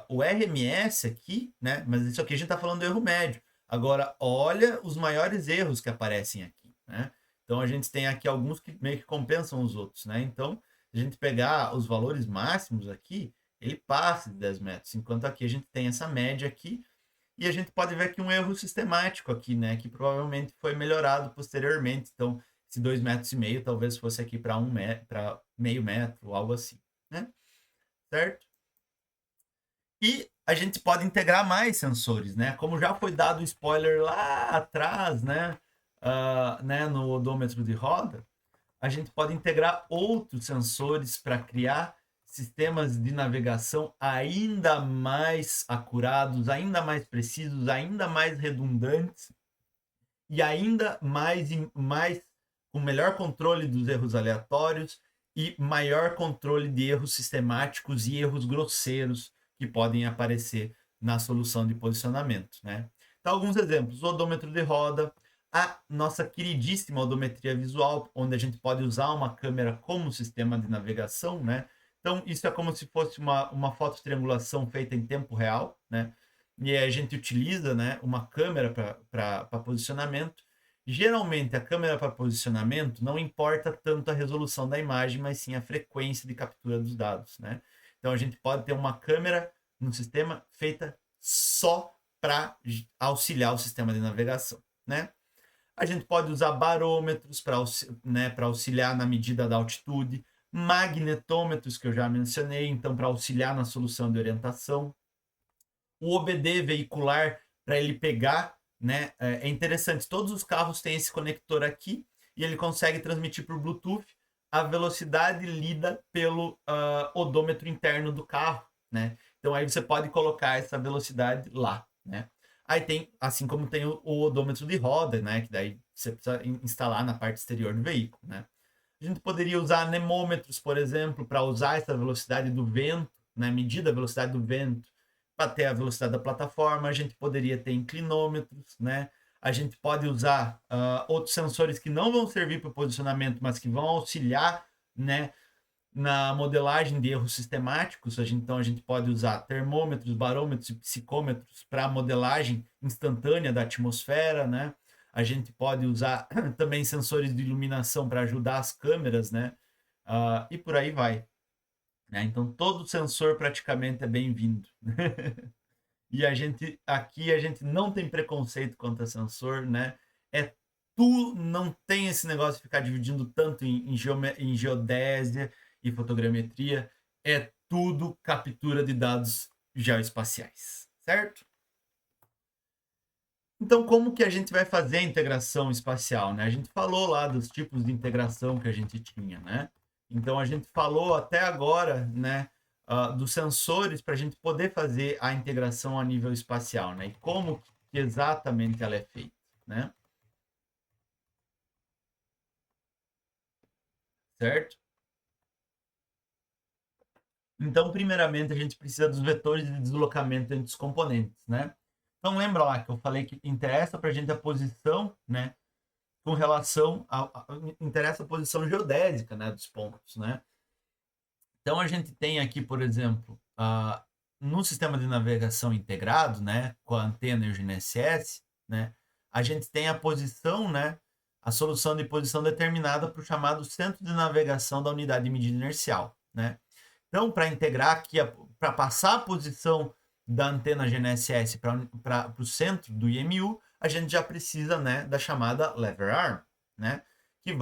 o RMS aqui, né, mas isso aqui a gente está falando do erro médio. Agora, olha os maiores erros que aparecem aqui, né? Então, a gente tem aqui alguns que meio que compensam os outros, né? Então, se a gente pegar os valores máximos aqui, ele passa de 10 metros, enquanto aqui a gente tem essa média aqui, e a gente pode ver aqui um erro sistemático aqui, né? Que provavelmente foi melhorado posteriormente. Então, esse 2,5 metros talvez fosse aqui para para meio metro, algo assim, né? Certo? E a gente pode integrar mais sensores, né? Como já foi dado o spoiler lá atrás, né? No odômetro de roda, a gente pode integrar outros sensores para criar sistemas de navegação ainda mais acurados, ainda mais precisos, ainda mais redundantes e ainda mais com melhor controle dos erros aleatórios e maior controle de erros sistemáticos e erros grosseiros que podem aparecer na solução de posicionamento, né? Então, alguns exemplos: o odômetro de roda, a nossa queridíssima odometria visual, onde a gente pode usar uma câmera como sistema de navegação, né? Então, isso é como se fosse uma fototriangulação feita em tempo real, né? e aí a gente utiliza, né, uma câmera para posicionamento. Geralmente, a câmera para posicionamento não importa tanto a resolução da imagem, mas sim a frequência de captura dos dados, né? Então, a gente pode ter uma câmera no sistema feita só para auxiliar o sistema de navegação, né? A gente pode usar barômetros para, né, auxiliar na medida da altitude, magnetômetros, que eu já mencionei, então, para auxiliar na solução de orientação. O OBD veicular, para ele pegar, né? É interessante, todos os carros têm esse conector aqui, e ele consegue transmitir por Bluetooth a velocidade lida pelo odômetro interno do carro, né? Então aí você pode colocar essa velocidade lá, né? Aí tem, assim como tem o odômetro de roda, né? Que daí você precisa instalar na parte exterior do veículo, né? A gente poderia usar anemômetros, por exemplo, para usar essa velocidade do vento, né? Medir a velocidade do vento para ter a velocidade da plataforma. A gente poderia ter inclinômetros, né? A gente pode usar outros sensores que não vão servir para o posicionamento, mas que vão auxiliar, né, na modelagem de erros sistemáticos. Então, a gente pode usar termômetros, barômetros e psicômetros para modelagem instantânea da atmosfera, né? A gente pode usar também sensores de iluminação para ajudar as câmeras, né? E por aí vai. Né? Então, todo sensor praticamente é bem-vindo. E aqui a gente não tem preconceito contra sensor, né? Não tem esse negócio de ficar dividindo tanto em geodésia e fotogrametria. É tudo captura de dados geoespaciais, certo? Então, como que a gente vai fazer a integração espacial, né? A gente falou lá dos tipos de integração que a gente tinha, né? Então, a gente falou até agora, né, dos sensores para a gente poder fazer a integração a nível espacial, né? E como que exatamente ela é feita, né? Certo? Então, primeiramente, a gente precisa dos vetores de deslocamento entre os componentes, né? Então, lembra lá que eu falei que interessa para a gente a posição, né? Com relação interessa a posição geodésica, né, dos pontos, né? Então a gente tem aqui, por exemplo, no sistema de navegação integrado, né, com a antena e o GNSS, né, a gente tem a posição, né, a solução de posição determinada para o chamado centro de navegação da unidade de medida inercial, né? Então, para integrar aqui, para passar a posição da antena GNSS para o centro do IMU, a gente já precisa, né, da chamada lever arm, né, que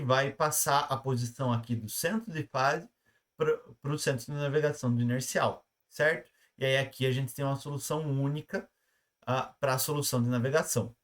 vai passar a posição aqui do centro de fase para o centro de navegação do inercial, certo? E aí aqui a gente tem uma solução única para a solução de navegação.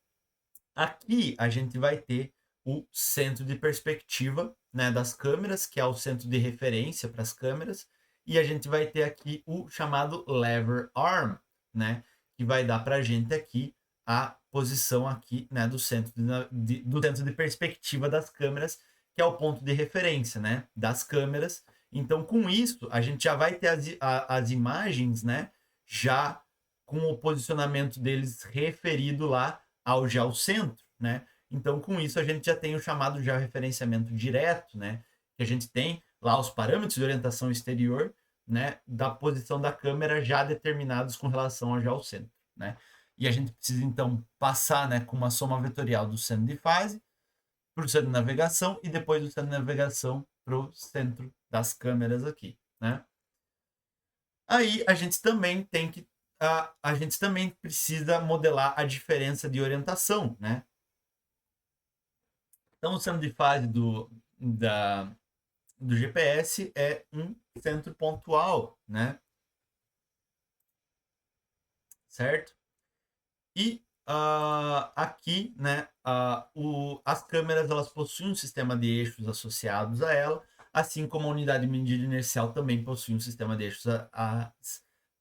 Aqui a gente vai ter o centro de perspectiva, né, das câmeras, que é o centro de referência para as câmeras, e a gente vai ter aqui o chamado lever arm, né, que vai dar para a gente aqui a posição aqui, né, do centro do centro de perspectiva das câmeras, que é o ponto de referência, né, das câmeras. Então, com isso, a gente já vai ter as imagens, né, já com o posicionamento deles referido lá ao geocentro, né? Então, com isso, a gente já tem o chamado georreferenciamento direto, né? Que a gente tem lá os parâmetros de orientação exterior, né? Da posição da câmera já determinados com relação ao geocentro, né? E a gente precisa, então, passar, né, com uma soma vetorial do centro de fase para o centro de navegação e depois do centro de navegação para o centro das câmeras aqui, né? Aí a gente também tem que a gente também precisa modelar a diferença de orientação, né? Então, o centro de fase do GPS é um centro pontual, né? Certo? E aqui, né, as câmeras elas possuem um sistema de eixos associados a ela, assim como a unidade de medida inercial também possui um sistema de eixos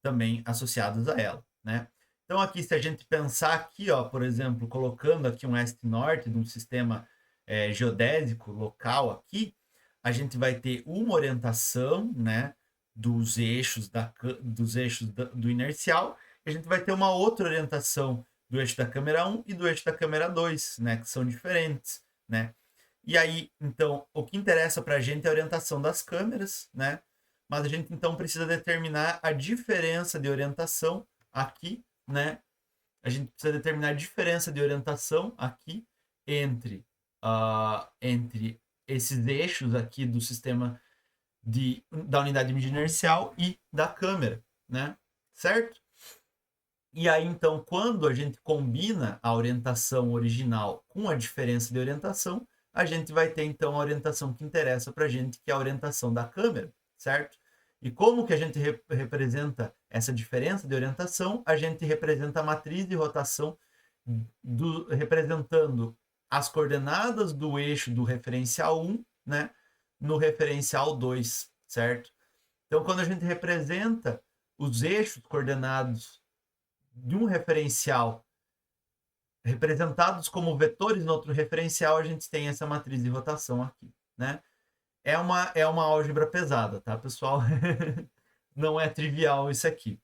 também associados a ela, né? Então aqui, se a gente pensar aqui, ó, por exemplo, colocando aqui um este-norte de um sistema geodésico local aqui, a gente vai ter uma orientação, né, dos eixos do inercial, e a gente vai ter uma outra orientação do eixo da câmera 1 e do eixo da câmera 2, né, que são diferentes, né? E aí, então, o que interessa para a gente é a orientação das câmeras, né? Mas a gente então precisa determinar a diferença de orientação aqui, né, a gente precisa determinar a diferença de orientação aqui entre esses eixos aqui do sistema da unidade de medida inercial e da câmera, né? Certo? E aí, então, quando a gente combina a orientação original com a diferença de orientação, a gente vai ter, então, a orientação que interessa para a gente, que é a orientação da câmera, certo? E como que a gente representa essa diferença de orientação? A gente representa a matriz de rotação representando as coordenadas do eixo do referencial 1, né, no referencial 2, certo? Então, quando a gente representa os eixos coordenados de um referencial representados como vetores no outro referencial, a gente tem essa matriz de rotação aqui, né? É uma álgebra pesada, tá, pessoal? Não é trivial isso aqui,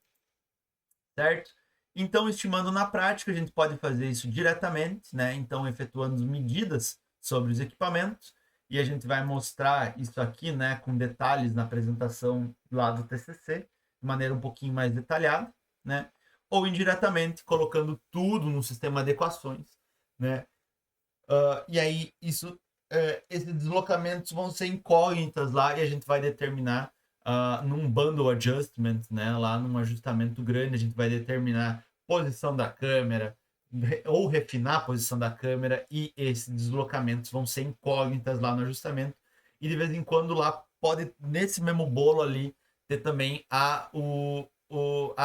certo? Então, estimando na prática, a gente pode fazer isso diretamente, né? Então, efetuando medidas sobre os equipamentos, e a gente vai mostrar isso aqui, né, com detalhes na apresentação lá do TCC, de maneira um pouquinho mais detalhada, né? Ou indiretamente, colocando tudo no sistema de equações, né? E aí, esses deslocamentos vão ser incógnitas lá e a gente vai determinar num bundle adjustment, né? Lá num ajustamento grande, a gente vai determinar posição da câmera ou refinar a posição da câmera e esses deslocamentos vão ser incógnitas lá no ajustamento. E de vez em quando lá pode, nesse mesmo bolo ali, ter também a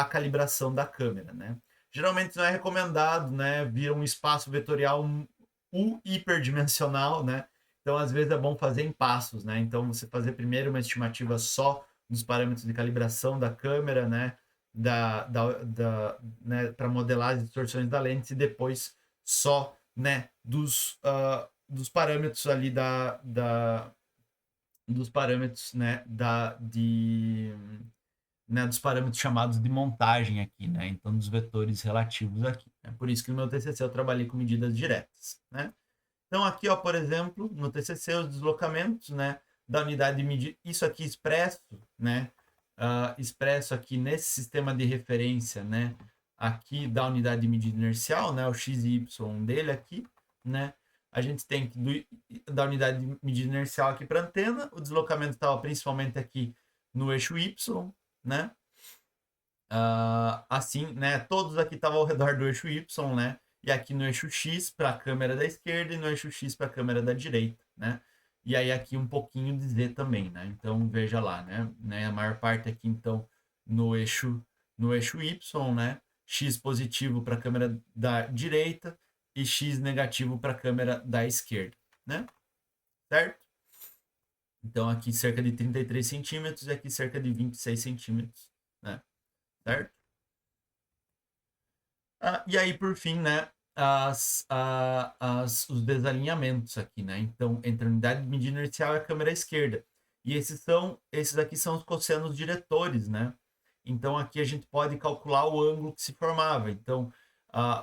calibração da câmera, né? Geralmente não é recomendado, né? Vir um espaço vetorial hiperdimensional, né? Então, às vezes é bom fazer em passos, né? Então, você fazer primeiro uma estimativa só dos parâmetros de calibração da câmera, né? Né? Para modelar as distorções da lente e depois só, né? Dos parâmetros ali dos parâmetros, né? Dos parâmetros chamados de montagem aqui, né? Então, dos vetores relativos aqui. É por isso que no meu TCC eu trabalhei com medidas diretas, né? Então, aqui, ó, por exemplo, no TCC, os deslocamentos, né, da unidade de medida, isso aqui expresso, né, expresso aqui nesse sistema de referência, né, aqui da unidade de medida inercial, né, o x e y dele aqui, né, a gente tem que da unidade de medida inercial aqui para a antena, o deslocamento estava principalmente aqui no eixo y, né, assim, né, todos aqui estavam ao redor do eixo y, né, e aqui no eixo X para a câmera da esquerda e no eixo X para a câmera da direita, né? E aí aqui um pouquinho de Z também, né? Então veja lá, né? A maior parte aqui então no eixo Y, né? X positivo para a câmera da direita e X negativo para a câmera da esquerda, né? Certo? Então aqui cerca de 33 centímetros e aqui cerca de 26 centímetros, né? Certo? E aí, por fim, né, os desalinhamentos aqui, né? Então, entre a unidade de medida inercial e a câmera esquerda. E esses aqui são os cossenos diretores, né? Então, aqui a gente pode calcular o ângulo que se formava. Então,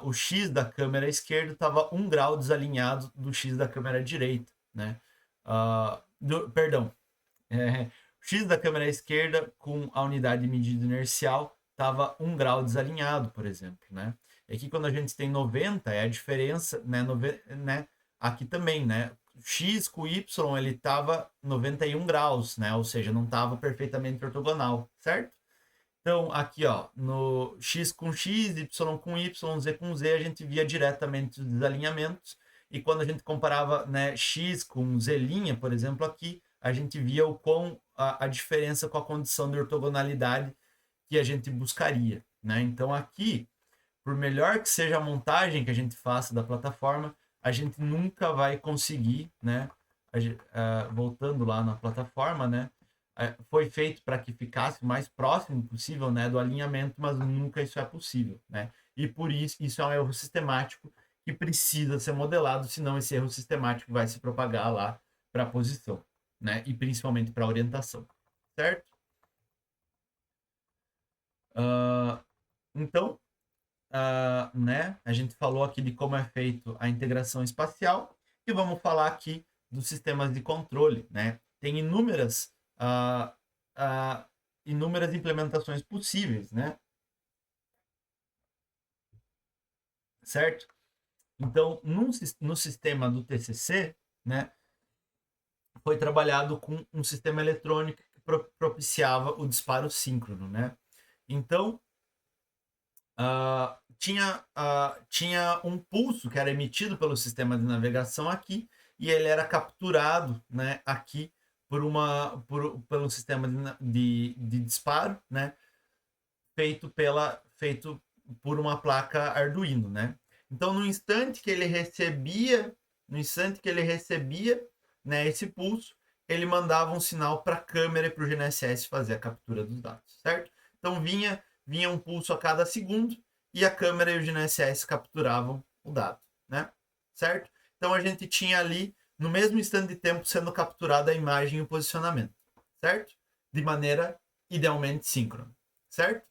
o x da câmera esquerda estava 1 grau desalinhado do x da câmera direita, né? Perdão, o x da câmera esquerda com a unidade de medida inercial estava 1 grau desalinhado, por exemplo, né? Aqui quando a gente tem 90 é a diferença, né? Aqui também, né? X com Y ele estava 91 graus, né? Ou seja, não estava perfeitamente ortogonal, certo? Então aqui, ó, no X com X, Y com Y, Z com Z, a gente via diretamente os desalinhamentos. E quando a gente comparava, né, X com Z', por exemplo, aqui, a gente via a diferença com a condição de ortogonalidade que a gente buscaria, né? Então aqui, por melhor que seja a montagem que a gente faça da plataforma, a gente nunca vai conseguir, né? Voltando lá na plataforma, né? Foi feito para que ficasse o mais próximo possível, né, do alinhamento, mas nunca isso é possível, né? E por isso é um erro sistemático que precisa ser modelado, senão esse erro sistemático vai se propagar lá para a posição, né? E principalmente para a orientação, certo? Então, né, a gente falou aqui de como é feito a integração espacial e vamos falar aqui dos sistemas de controle, né? Tem inúmeras implementações possíveis, né? certo? Então, no sistema do TCC, né, foi trabalhado com um sistema eletrônico que propiciava o disparo síncrono, né? Então, tinha um pulso que era emitido pelo sistema de navegação aqui e ele era capturado, né, aqui pelo sistema de disparo, né, feito por uma placa Arduino, né? Então, no instante que ele recebia, né, esse pulso, ele mandava um sinal para a câmera e para o GNSS fazer a captura dos dados, certo? Então vinha um pulso a cada segundo e a câmera e o GNSS capturavam o dado, né? Certo? Então a gente tinha ali, no mesmo instante de tempo, sendo capturada a imagem e o posicionamento, certo? De maneira idealmente síncrona, certo?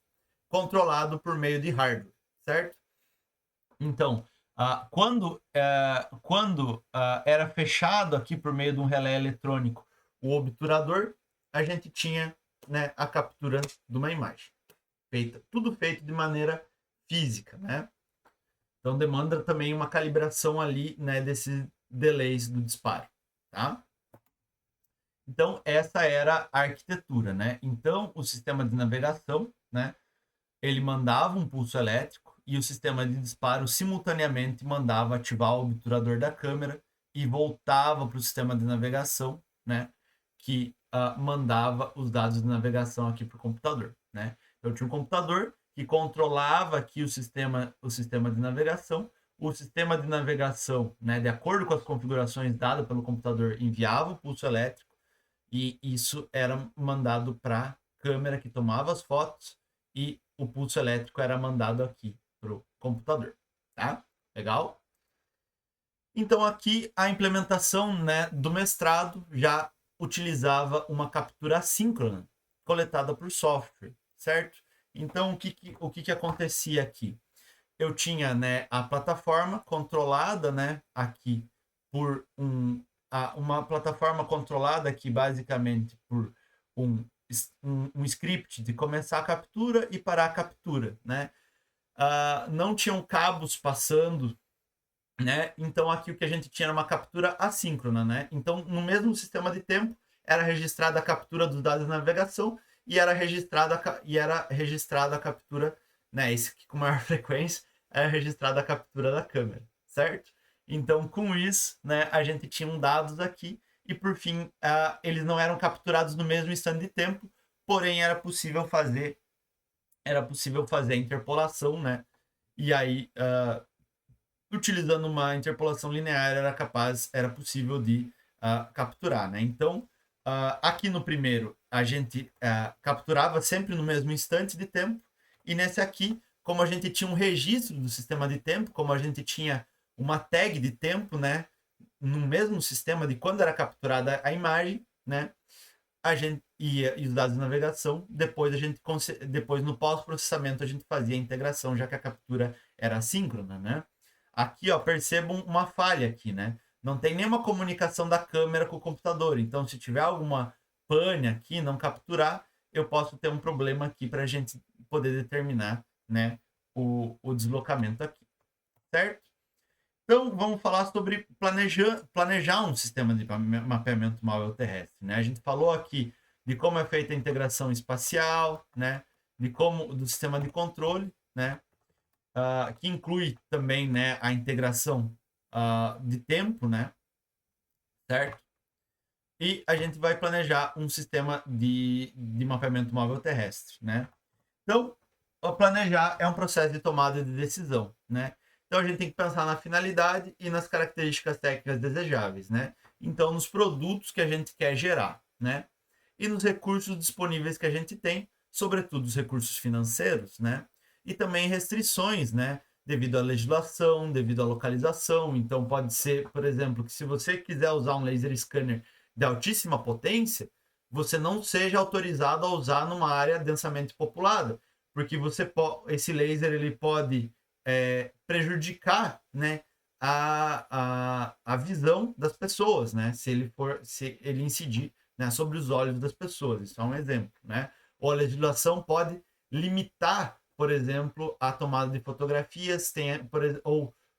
Controlado por meio de hardware, certo? Então, quando era fechado aqui por meio de um relé eletrônico o obturador, a gente tinha, né, a captura de uma imagem. Tudo feito de maneira física, né? Então demanda também uma calibração ali, né, desses delays do disparo, tá? Então essa era a arquitetura, né? Então o sistema de navegação, né, ele mandava um pulso elétrico e o sistema de disparo simultaneamente mandava ativar o obturador da câmera e voltava para o sistema de navegação, né, que mandava os dados de navegação aqui para o computador, né? Eu tinha um computador que controlava aqui o sistema de navegação. O sistema de navegação, né, de acordo com as configurações dadas pelo computador, enviava o pulso elétrico e isso era mandado para a câmera que tomava as fotos e o pulso elétrico era mandado aqui para o computador, tá? Legal? Então aqui a implementação, né, do mestrado já utilizava uma captura assíncrona coletada por software, certo? Então o que acontecia aqui? Eu tinha, né, a plataforma controlada, né, aqui por uma plataforma controlada aqui basicamente por um, um script de começar a captura e parar a captura, né? Não tinham cabos passando, né? Então aqui o que a gente tinha era uma captura assíncrona, né? Então no mesmo sistema de tempo era registrada a captura dos dados de navegação e era registrada a captura, né? Esse aqui com maior frequência era registrada a captura da câmera, certo? Então com isso, né? A gente tinha dados aqui e por fim eles não eram capturados no mesmo instante de tempo, porém era possível fazer a interpolação, né? E aí utilizando uma interpolação linear era possível de capturar, né? Então, aqui no primeiro, a gente capturava sempre no mesmo instante de tempo, e nesse aqui, como a gente tinha um registro do sistema de tempo, como a gente tinha uma tag de tempo, né? No mesmo sistema de quando era capturada a imagem, né? A gente ia e os dados de navegação, depois no pós-processamento a gente fazia a integração, já que a captura era assíncrona, né? Aqui, ó, percebam uma falha aqui, né? Não tem nenhuma comunicação da câmera com o computador. Então, se tiver alguma pane aqui, não capturar, eu posso ter um problema aqui para a gente poder determinar, né, o deslocamento aqui, certo? Então, vamos falar sobre planejar um sistema de mapeamento móvel terrestre, né? A gente falou aqui de como é feita a integração espacial, né? Do sistema de controle, né? Que inclui também, né, a integração de tempo, né? Certo? E a gente vai planejar um sistema de mapeamento móvel terrestre, né? Então, planejar é um processo de tomada de decisão, né? Então a gente tem que pensar na finalidade e nas características técnicas desejáveis, né? Então nos produtos que a gente quer gerar, né? E nos recursos disponíveis que a gente tem, sobretudo os recursos financeiros, né? E também restrições, né? Devido à legislação, devido à localização. Então pode ser, por exemplo, que se você quiser usar um laser scanner de altíssima potência, você não seja autorizado a usar numa área densamente populada, porque esse laser ele pode prejudicar, né, a visão das pessoas, né, se ele incidir, né, sobre os olhos das pessoas. Isso é um exemplo, né? Ou a legislação pode limitar, por exemplo, a tomada de fotografias,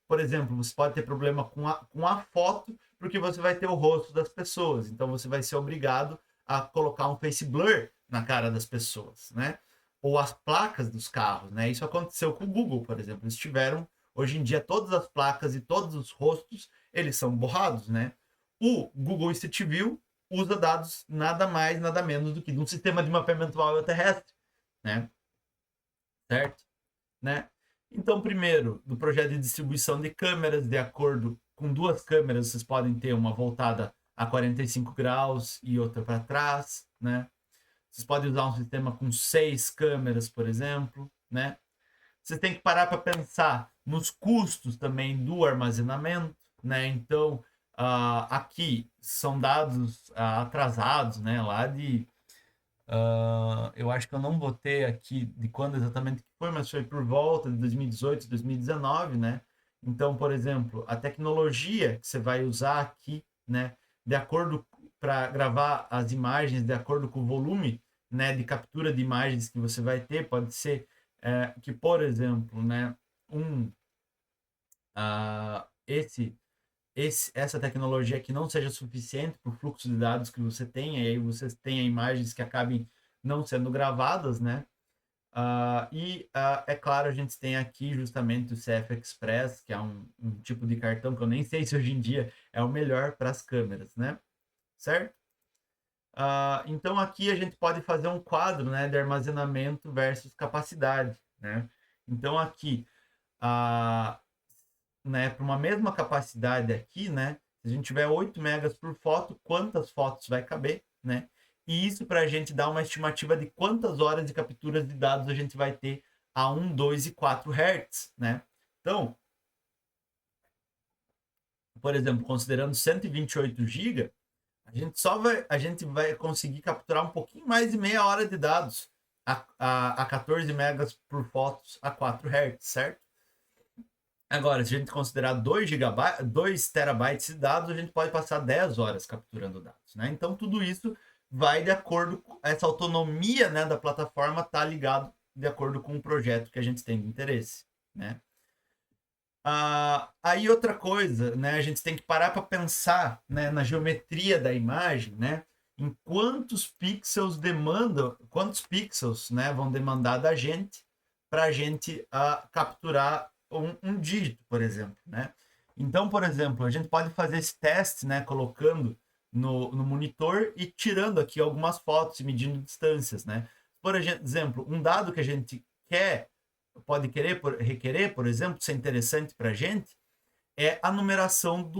por exemplo, você pode ter problema com a foto, porque você vai ter o rosto das pessoas, então você vai ser obrigado a colocar um face blur na cara das pessoas, né? Ou as placas dos carros, né? Isso aconteceu com o Google, por exemplo. Eles tiveram, hoje em dia, todas as placas e todos os rostos, eles são borrados, né? O Google Street View usa dados nada mais, nada menos do que de um sistema de mapeamento móvel terrestre, né? Certo? Né? Então, primeiro, do projeto de distribuição de câmeras, de acordo com duas câmeras, vocês podem ter uma voltada a 45 graus e outra para trás, né? Vocês podem usar um sistema com 6 câmeras, por exemplo, né? Você tem que parar para pensar nos custos também do armazenamento, né? Então, aqui são dados atrasados, né? Lá de... eu acho que eu não botei aqui de quando exatamente foi, mas foi por volta de 2018, 2019, né? Então, por exemplo, a tecnologia que você vai usar aqui, né? De acordo para gravar as imagens, de acordo com o volume, né? De captura de imagens que você vai ter, pode ser que, por exemplo, né? Essa tecnologia que não seja suficiente para o fluxo de dados que você tenha, e aí você tenha imagens que acabem não sendo gravadas, né? É claro, a gente tem aqui justamente o CF Express, que é um tipo de cartão que eu nem sei se hoje em dia é o melhor para as câmeras, né? Certo? Então aqui a gente pode fazer um quadro, né, de armazenamento versus capacidade, né? Então aqui, né, para uma mesma capacidade aqui, né, se a gente tiver 8 megas por foto, quantas fotos vai caber, né? E isso para a gente dar uma estimativa de quantas horas de capturas de dados a gente vai ter a 1, 2 e 4 Hz, né? Então, por exemplo, considerando 128 GB, a gente vai conseguir capturar um pouquinho mais de meia hora de dados a 14 megas por fotos a 4 Hz, certo? Agora, se a gente considerar 2 terabytes de dados, a gente pode passar 10 horas capturando dados, né? Então, tudo isso vai de acordo com essa autonomia, né, da plataforma, tá ligado de acordo com o projeto que a gente tem de interesse, né? Aí outra coisa, né, a gente tem que parar para pensar, né, na geometria da imagem, né? Em quantos pixels né, vão demandar da gente para a gente capturar um dígito, por exemplo, né? Então, por exemplo, a gente pode fazer esse teste, né, colocando no monitor e tirando aqui algumas fotos e medindo distâncias, né? Por exemplo, um dado que a gente pode requerer, por exemplo, ser interessante para a gente, é a numeração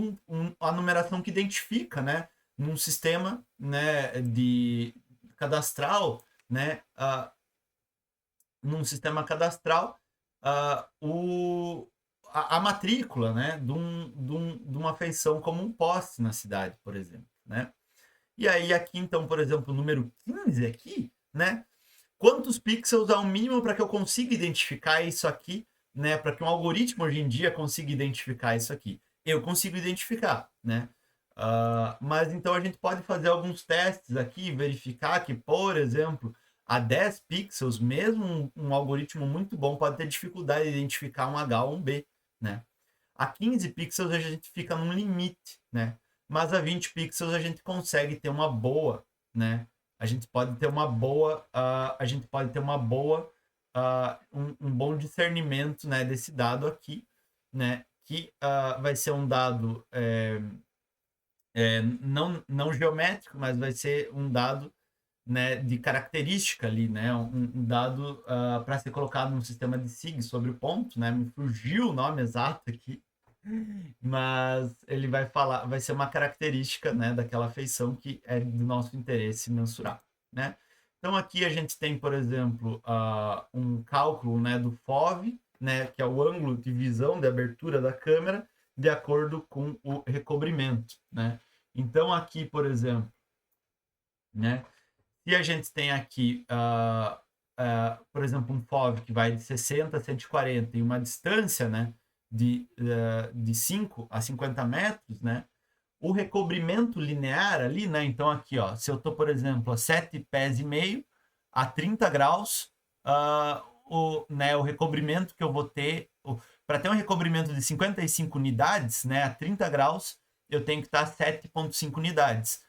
a numeração que identifica, né, num sistema, né, de cadastral, né, num sistema cadastral, a matrícula, né, de uma feição como um poste na cidade, por exemplo, né? E aí aqui, então, por exemplo, o número 15 aqui, né? Quantos pixels é o mínimo para que eu consiga identificar isso aqui, né? Para que um algoritmo hoje em dia consiga identificar isso aqui. Eu consigo identificar, né? Mas então a gente pode fazer alguns testes aqui, verificar que, por exemplo, a 10 pixels, mesmo um algoritmo muito bom pode ter dificuldade de identificar um H ou um B, né? A 15 pixels a gente fica num limite, né? Mas a 20 pixels a gente consegue ter uma boa, né? A gente pode ter uma boa, um bom discernimento, né, desse dado aqui, né? Que vai ser um dado não geométrico, mas vai ser um dado, né, de característica ali, né, um dado para ser colocado num sistema de SIG sobre o ponto, né, me fugiu o nome exato aqui, mas ele vai ser uma característica, né, daquela feição que é do nosso interesse mensurar, né. Então aqui a gente tem, por exemplo, um cálculo, né, do FOV, né, que é o ângulo de visão de abertura da câmera, de acordo com o recobrimento, né. Então aqui, por exemplo, né, se a gente tem aqui, por exemplo, um FOV que vai de 60 a 140 e uma distância, né, de 5 a 50 metros, né, o recobrimento linear ali, né, então aqui, ó, se eu estou, por exemplo, a 7 pés e meio, a 30 graus, o recobrimento que eu vou ter, para ter um recobrimento de 55 unidades, né, a 30 graus, eu tenho que estar 7,5 unidades.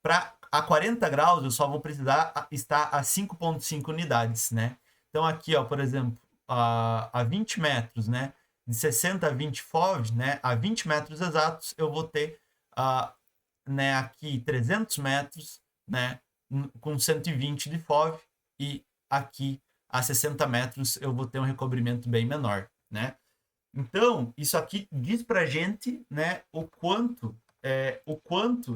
Para a 40 graus, eu só vou precisar estar a 5,5 unidades, né? Então aqui, ó, por exemplo, a 20 metros, né, de 60 a 20 FOV, né, a 20 metros exatos, eu vou ter, né, aqui 300 metros, né, com 120 de FOV, e aqui a 60 metros eu vou ter um recobrimento bem menor, né? Então, isso aqui diz pra gente, né, o quanto,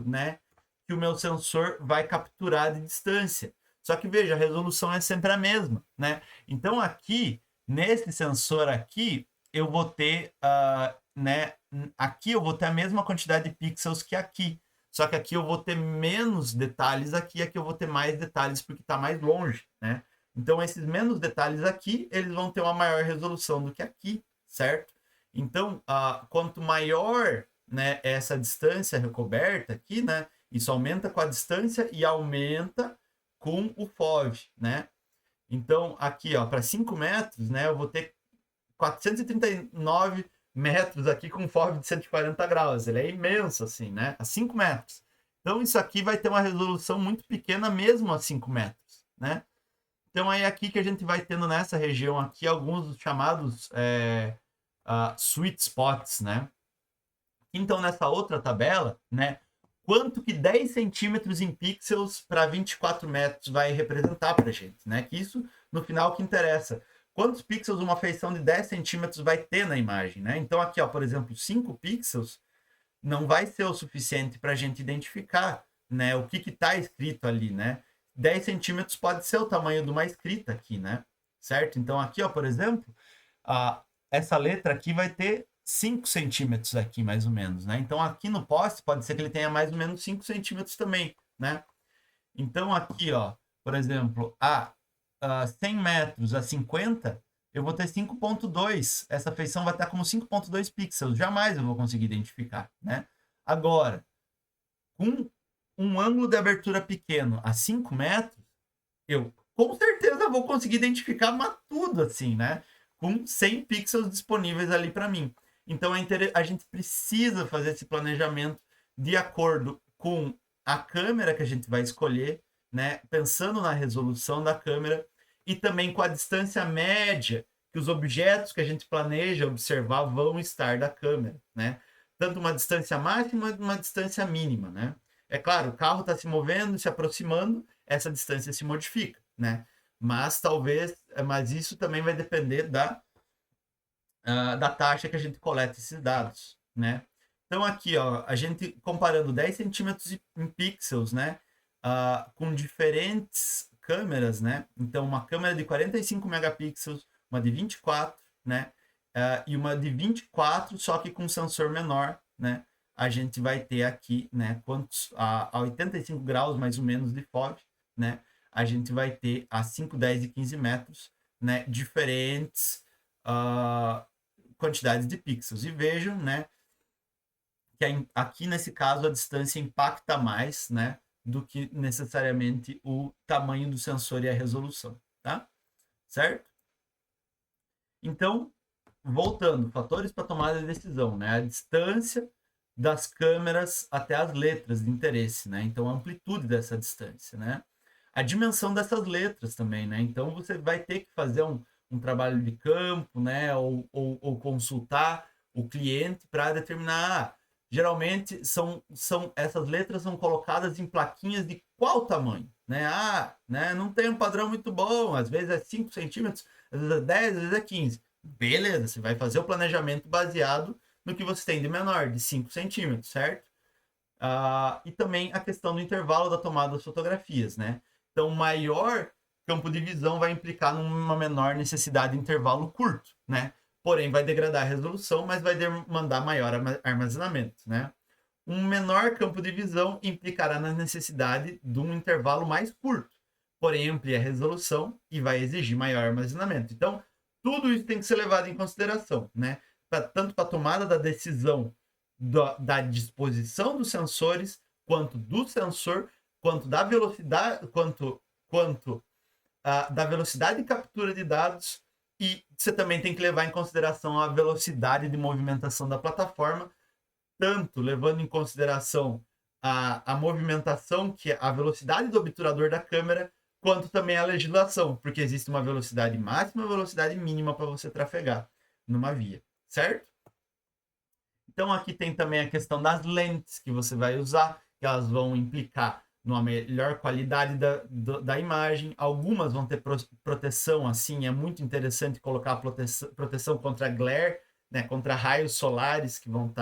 né, que o meu sensor vai capturar de distância. Só que veja, a resolução é sempre a mesma, né? Então aqui, nesse sensor aqui, eu vou ter, né, aqui eu vou ter a mesma quantidade de pixels que aqui. Só que aqui eu vou ter menos detalhes aqui eu vou ter mais detalhes porque está mais longe, né? Então esses menos detalhes aqui, eles vão ter uma maior resolução do que aqui, certo? Então, quanto maior, né, essa distância recoberta aqui, né, isso aumenta com a distância e aumenta com o FOV, né? Então, aqui, ó, para 5 metros, né, eu vou ter 439 metros aqui com FOV de 140 graus. Ele é imenso, assim, né? A 5 metros. Então, isso aqui vai ter uma resolução muito pequena mesmo a 5 metros, né? Então, é aqui que a gente vai tendo nessa região aqui alguns dos chamados sweet spots, né? Então, nessa outra tabela, né, quanto que 10 centímetros em pixels para 24 metros vai representar para a gente, né? Que isso, no final, que interessa. Quantos pixels uma feição de 10 centímetros vai ter na imagem, né? Então, aqui, ó, por exemplo, 5 pixels não vai ser o suficiente para a gente identificar, né, o que está escrito ali, né? 10 centímetros pode ser o tamanho de uma escrita aqui, né? Certo? Então, aqui, ó, por exemplo, essa letra aqui vai ter 5 centímetros aqui, mais ou menos, né? Então, aqui no poste, pode ser que ele tenha mais ou menos 5 centímetros também, né? Então, aqui, ó, por exemplo, 100 metros a 50, eu vou ter 5,2. Essa feição vai estar como 5,2 pixels. Jamais eu vou conseguir identificar, né? Agora, com um ângulo de abertura pequeno a 5 metros, eu com certeza vou conseguir identificar tudo assim, né? Com 100 pixels disponíveis ali para mim. Então, a gente precisa fazer esse planejamento de acordo com a câmera que a gente vai escolher, né? Pensando na resolução da câmera e também com a distância média que os objetos que a gente planeja observar vão estar da câmera, né? Tanto uma distância máxima quanto uma distância mínima, né? É claro, o carro está se movendo, se aproximando, essa distância se modifica, né? Mas isso também vai depender da taxa que a gente coleta esses dados, né? Então aqui, ó, a gente comparando 10 centímetros em pixels, né? Com diferentes câmeras, né? Então uma câmera de 45 megapixels, uma de 24, né? E uma de 24, só que com sensor menor, né? A gente vai ter aqui, né? A 85 graus mais ou menos de FOV, né? A gente vai ter a 5, 10 e 15 metros, né? Diferentes quantidades de pixels. E vejam, né? Que aqui nesse caso a distância impacta mais, né? Do que necessariamente o tamanho do sensor e a resolução, tá? Certo? Então, voltando, fatores para tomada de decisão, né? A distância das câmeras até as letras de interesse, né? Então, a amplitude dessa distância, né? A dimensão dessas letras também, né? Então, você vai ter que fazer um trabalho de campo, né? Ou consultar o cliente para determinar. Geralmente, essas letras são colocadas em plaquinhas de qual tamanho, né? Né? Não tem um padrão muito bom, às vezes é 5 centímetros, às vezes é 10, às vezes é 15. Beleza, você vai fazer o planejamento baseado no que você tem de menor, de 5 centímetros, certo? E também a questão do intervalo da tomada das fotografias, né? Então, maior campo de visão vai implicar numa menor necessidade de intervalo curto, né? Porém, vai degradar a resolução, mas vai demandar maior armazenamento, né? Um menor campo de visão implicará na necessidade de um intervalo mais curto, porém amplia a resolução e vai exigir maior armazenamento. Então, tudo isso tem que ser levado em consideração, né? Tanto para a tomada da decisão da disposição dos sensores, quanto do sensor, quanto da velocidade, quanto da velocidade de captura de dados E você também tem que levar em consideração a velocidade de movimentação da plataforma, tanto levando em consideração a movimentação, que é a velocidade do obturador da câmera, quanto também a legislação, porque existe uma velocidade máxima e uma velocidade mínima para você trafegar numa via, certo? Então aqui tem também a questão das lentes que você vai usar, que elas vão implicar numa melhor qualidade da imagem. Algumas vão ter proteção, assim, é muito interessante colocar proteção contra glare, né, contra raios solares que vão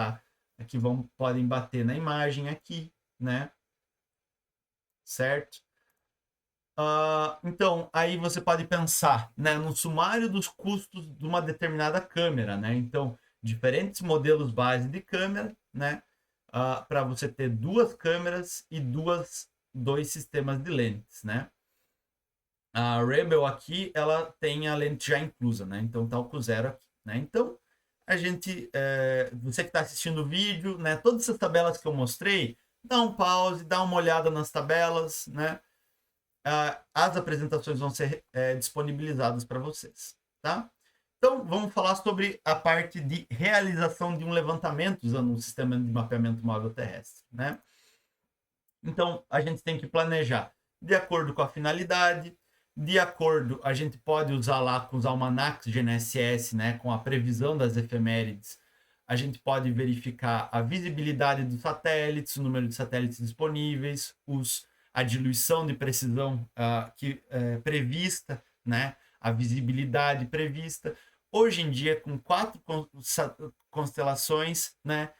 podem bater na imagem aqui, né? Certo? Então, aí você pode pensar, né, no sumário dos custos de uma determinada câmera, né? Então, diferentes modelos base de câmera, né? Para você ter duas câmeras e dois sistemas de lentes, né? A Rebel aqui, ela tem a lente já inclusa, né? Então, tá com zero aqui, né? Então, você que está assistindo o vídeo, né? Todas essas tabelas que eu mostrei, dá um pause, dá uma olhada nas tabelas, né? As apresentações vão ser disponibilizadas para vocês, tá? Então, vamos falar sobre a parte de realização de um levantamento usando um sistema de mapeamento móvel terrestre, né? Então, a gente tem que planejar de acordo com a finalidade, a gente pode usar lá com os almanacs GNSS, né, com a previsão das efemérides, a gente pode verificar a visibilidade dos satélites, o número de satélites disponíveis, a diluição de precisão prevista, né, a visibilidade prevista. Hoje em dia, com 4 constelações, né,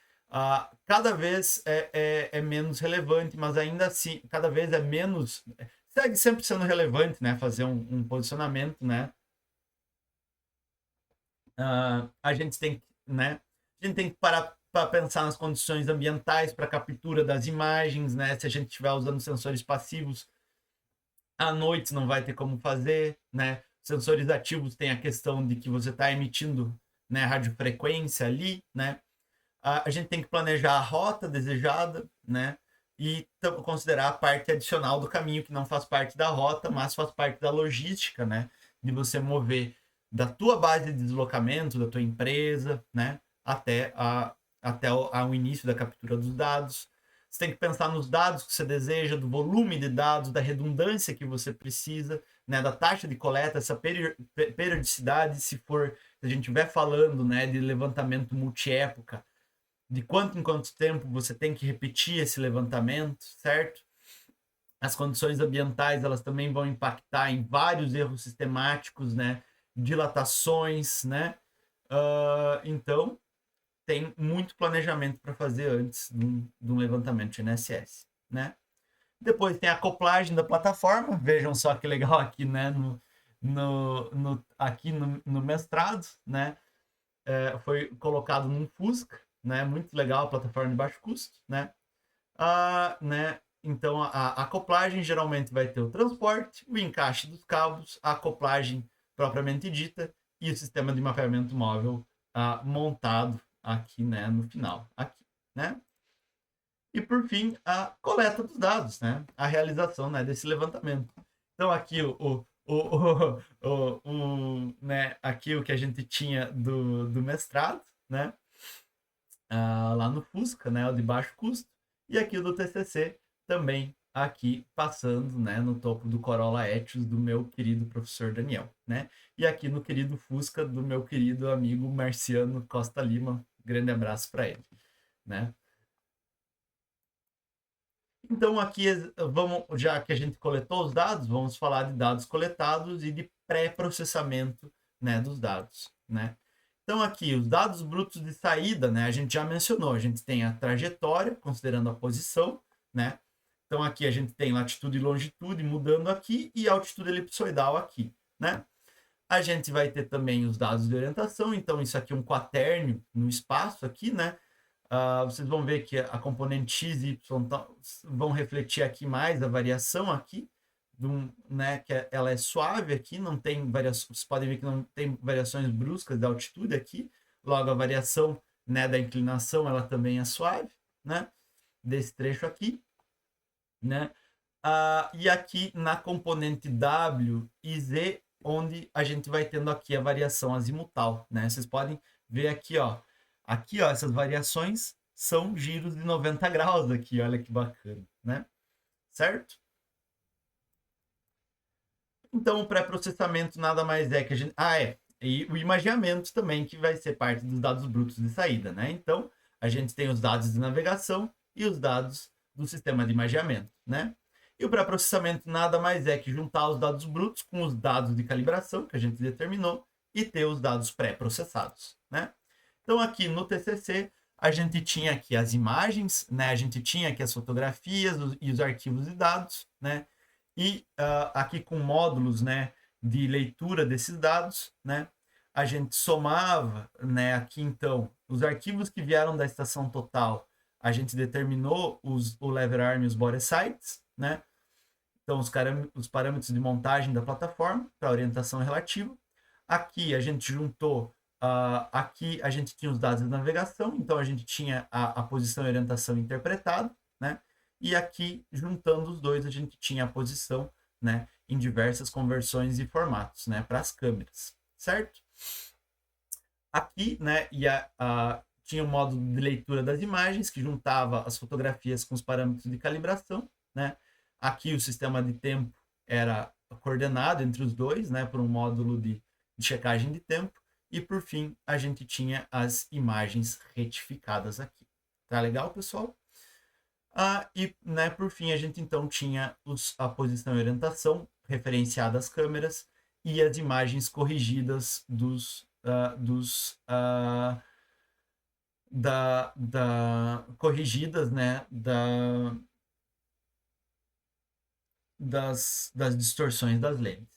cada vez é menos relevante, mas ainda assim, cada vez é menos. Segue sempre sendo relevante, né? Fazer um posicionamento, né? A gente tem, né? A gente tem que parar para pensar nas condições ambientais para captura das imagens, né? Se a gente estiver usando sensores passivos, à noite não vai ter como fazer, né? Sensores ativos tem a questão de que você está emitindo, né, radiofrequência ali, né? A gente tem que planejar a rota desejada, né? E considerar a parte adicional do caminho que não faz parte da rota, mas faz parte da logística, né? De você mover da tua base de deslocamento, da tua empresa, né? Até o início da captura dos dados. Você tem que pensar nos dados que você deseja, do volume de dados, da redundância que você precisa, né? Da taxa de coleta, essa periodicidade, se a gente estiver falando, né, de levantamento multiépoca, de quanto em quanto tempo você tem que repetir esse levantamento, certo? As condições ambientais, elas também vão impactar em vários erros sistemáticos, né? Dilatações, né? Então, tem muito planejamento para fazer antes de um levantamento de GNSS, né? Depois tem a acoplagem da plataforma, vejam só que legal aqui, né? Aqui no mestrado, né? Foi colocado num Fusca, né? Muito legal, a plataforma de baixo custo, né? Né? Então, a acoplagem geralmente vai ter o transporte, o encaixe dos cabos, a acoplagem propriamente dita e o sistema de mapeamento móvel montado aqui, né? No final, aqui, né? E, por fim, a coleta dos dados, né? A realização, né, desse levantamento. Então, aqui né, aqui o que a gente tinha do mestrado, né? Lá no Fusca, né, o de baixo custo, e aqui o do TCC também aqui passando, né, no topo do Corolla Etios do meu querido professor Daniel, né? E aqui no querido Fusca do meu querido amigo Marciano Costa Lima, grande abraço para ele, né? Então aqui vamos, já que a gente coletou os dados, vamos falar de dados coletados e de pré-processamento, né, dos dados, né? Então aqui os dados brutos de saída, né, a gente já mencionou, a gente tem a trajetória, considerando a posição, né? Então aqui a gente tem latitude e longitude mudando aqui e altitude elipsoidal aqui, né? A gente vai ter também os dados de orientação, então isso aqui é um quaternio no espaço aqui, né? Vocês vão ver que a componente x e y vão refletir aqui mais a variação aqui, né, que ela é suave aqui, não tem variações, vocês podem ver que não tem variações bruscas da altitude aqui, logo a variação, né, da inclinação ela também é suave, né, desse trecho aqui, né, e aqui na componente w e z onde a gente vai tendo aqui a variação azimutal, né? Vocês podem ver aqui, ó. Aqui, ó, essas variações são giros de 90 graus aqui, olha que bacana, né? Certo? Então, o pré-processamento nada mais é que a gente... e o imaginamento também, que vai ser parte dos dados brutos de saída, né? Então, a gente tem os dados de navegação e os dados do sistema de imaginamento, né? E o pré-processamento nada mais é que juntar os dados brutos com os dados de calibração que a gente determinou e ter os dados pré-processados, né? Então, aqui no TCC, a gente tinha aqui as imagens, né? A gente tinha aqui as fotografias e os arquivos de dados, né? E aqui com módulos, né, de leitura desses dados, né, a gente somava, né, aqui então, os arquivos que vieram da estação total, a gente determinou o lever arm e os body sites, né, então os parâmetros de montagem da plataforma para orientação relativa. Aqui a gente juntou, aqui a gente tinha os dados de navegação, então a gente tinha a posição e orientação interpretada, né, e aqui, juntando os dois, a gente tinha a posição, né, em diversas conversões e formatos, né, para as câmeras, certo? Aqui, né, tinha o modo de leitura das imagens, que juntava as fotografias com os parâmetros de calibração, né? Aqui o sistema de tempo era coordenado entre os dois, né, por um módulo de checagem de tempo, e por fim, a gente tinha as imagens retificadas aqui. Tá legal, pessoal? E, né, por fim, a gente então tinha a posição e orientação referenciada às câmeras e as imagens corrigidas corrigidas, né, das distorções das lentes.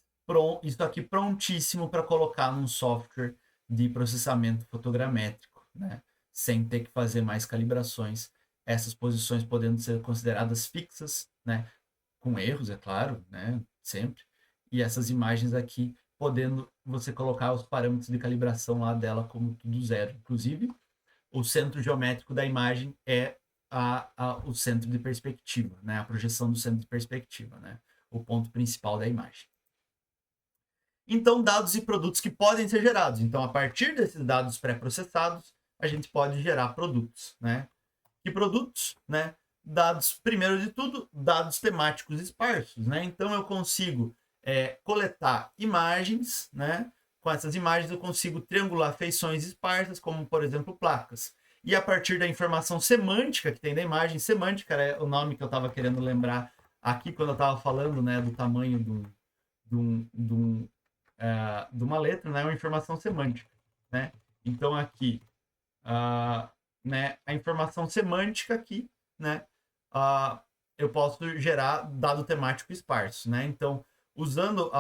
Isso aqui prontíssimo para colocar num software de processamento fotogramétrico, né, sem ter que fazer mais calibrações, essas posições podendo ser consideradas fixas, né, com erros, é claro, né, sempre, e essas imagens aqui podendo você colocar os parâmetros de calibração lá dela como tudo zero. Inclusive, o centro geométrico da imagem é o centro de perspectiva, né, a projeção do centro de perspectiva, né, o ponto principal da imagem. Então, dados e produtos que podem ser gerados. Então, a partir desses dados pré-processados, a gente pode gerar produtos, né? Que produtos, né? Dados, primeiro de tudo, dados temáticos esparsos, né? Então, eu consigo coletar imagens, né? Com essas imagens, eu consigo triangular feições esparsas, como, por exemplo, placas. E a partir da informação semântica que tem da imagem, semântica é o nome que eu estava querendo lembrar aqui quando eu estava falando, né, do tamanho de uma letra, né, uma informação semântica, né? Então, aqui, né, a informação semântica aqui, né, eu posso gerar dado temático esparso, né? Então, usando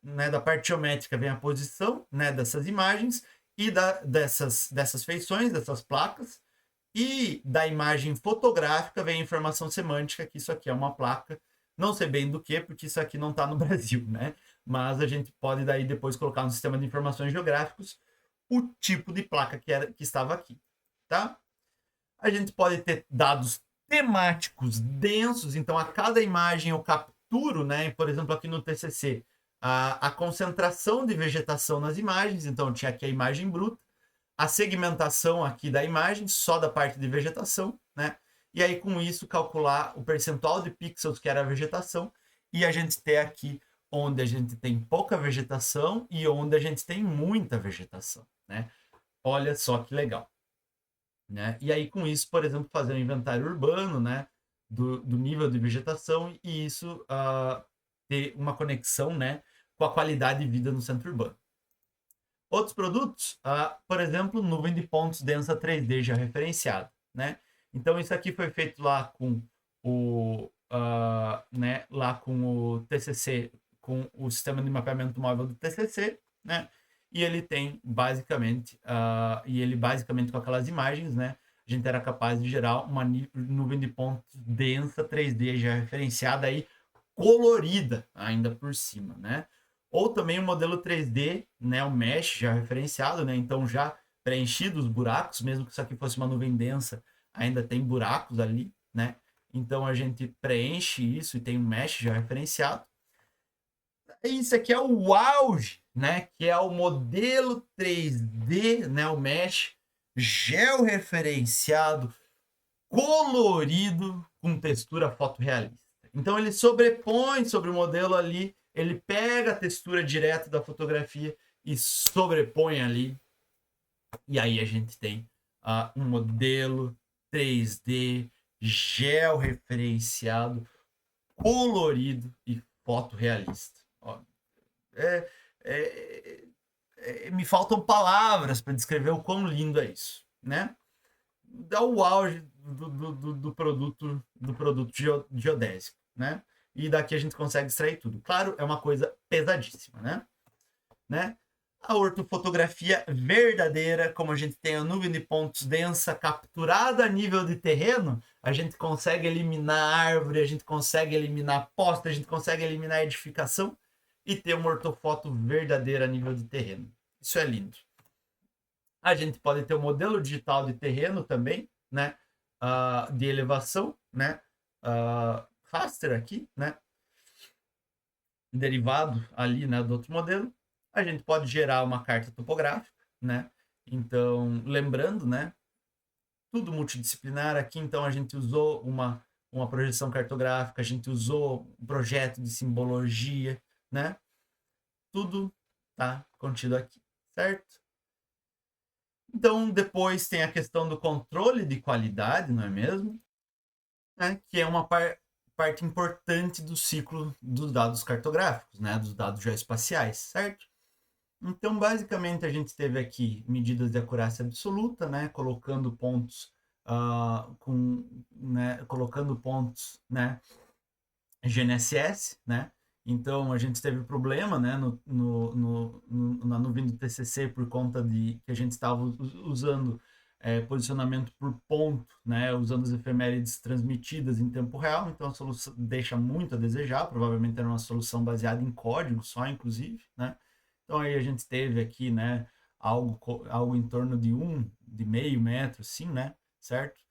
né, da parte geométrica vem a posição, né, dessas imagens e dessas feições, dessas placas, e da imagem fotográfica vem a informação semântica, que isso aqui é uma placa, não sei bem do que, porque isso aqui não está no Brasil, né? Mas a gente pode daí depois colocar no sistema de informações geográficos o tipo de placa que estava aqui, tá? A gente pode ter dados temáticos densos, então a cada imagem eu capturo, né? Por exemplo, aqui no TCC, a concentração de vegetação nas imagens, então eu tinha aqui a imagem bruta, a segmentação aqui da imagem, só da parte de vegetação, né? E aí, com isso, calcular o percentual de pixels que era a vegetação, e a gente ter aqui onde a gente tem pouca vegetação e onde a gente tem muita vegetação, né? Olha só que legal, né? E aí, com isso, por exemplo, fazer um inventário urbano, né? Do nível de vegetação e isso ter uma conexão, né? Com a qualidade de vida no centro urbano. Outros produtos, por exemplo, nuvem de pontos densa 3D já referenciada, né? Então, isso aqui foi feito lá com o TCC, com o sistema de mapeamento móvel do TCC, né? E ele tem basicamente, com aquelas imagens, né? A gente era capaz de gerar uma nuvem de pontos densa 3D já referenciada aí, colorida ainda por cima, né? Ou também o modelo 3D, né, o mesh já referenciado, né, então já preenchido os buracos, mesmo que isso aqui fosse uma nuvem densa, ainda tem buracos ali, né, então a gente preenche isso e tem um mesh já referenciado. Isso aqui é o auge, né? Que é o modelo 3D, né? O mesh georreferenciado, colorido, com textura fotorrealista. Então ele sobrepõe sobre o modelo ali, ele pega a textura direto da fotografia e sobrepõe ali. E aí a gente tem um modelo 3D georreferenciado, colorido e fotorrealista. Ó, é, é, me faltam palavras para descrever o quão lindo é isso, né? Dá o auge do produto geodésico, né? E daqui a gente consegue extrair tudo. Claro, é uma coisa pesadíssima, né? A ortofotografia verdadeira, como a gente tem a nuvem de pontos densa capturada a nível de terreno, a gente consegue eliminar árvore, a gente consegue eliminar poste, a gente consegue eliminar edificação e ter uma ortofoto verdadeira a nível de terreno. Isso é lindo. A gente pode ter o modelo digital de terreno também, né? De elevação, né? Raster aqui, né? Derivado ali, né, do outro modelo. A gente pode gerar uma carta topográfica, né? Então, lembrando, né? Tudo multidisciplinar aqui, então a gente usou uma projeção cartográfica, a gente usou um projeto de simbologia, né? Tudo tá contido aqui, certo? Então, depois tem a questão do controle de qualidade, não é mesmo? Que é uma parte importante do ciclo dos dados cartográficos, né? Dos dados geoespaciais, certo? Então, basicamente, a gente teve aqui medidas de acurácia absoluta, né? Colocando pontos colocando pontos, né? GNSS, né? Então, a gente teve problema, né, na nuvem do TCC por conta de que a gente estava usando posicionamento por ponto, né, usando as efemérides transmitidas em tempo real, então a solução deixa muito a desejar, provavelmente era uma solução baseada em código só, inclusive, né? Então aí a gente teve aqui, né, algo em torno de meio metro, assim, né, certo?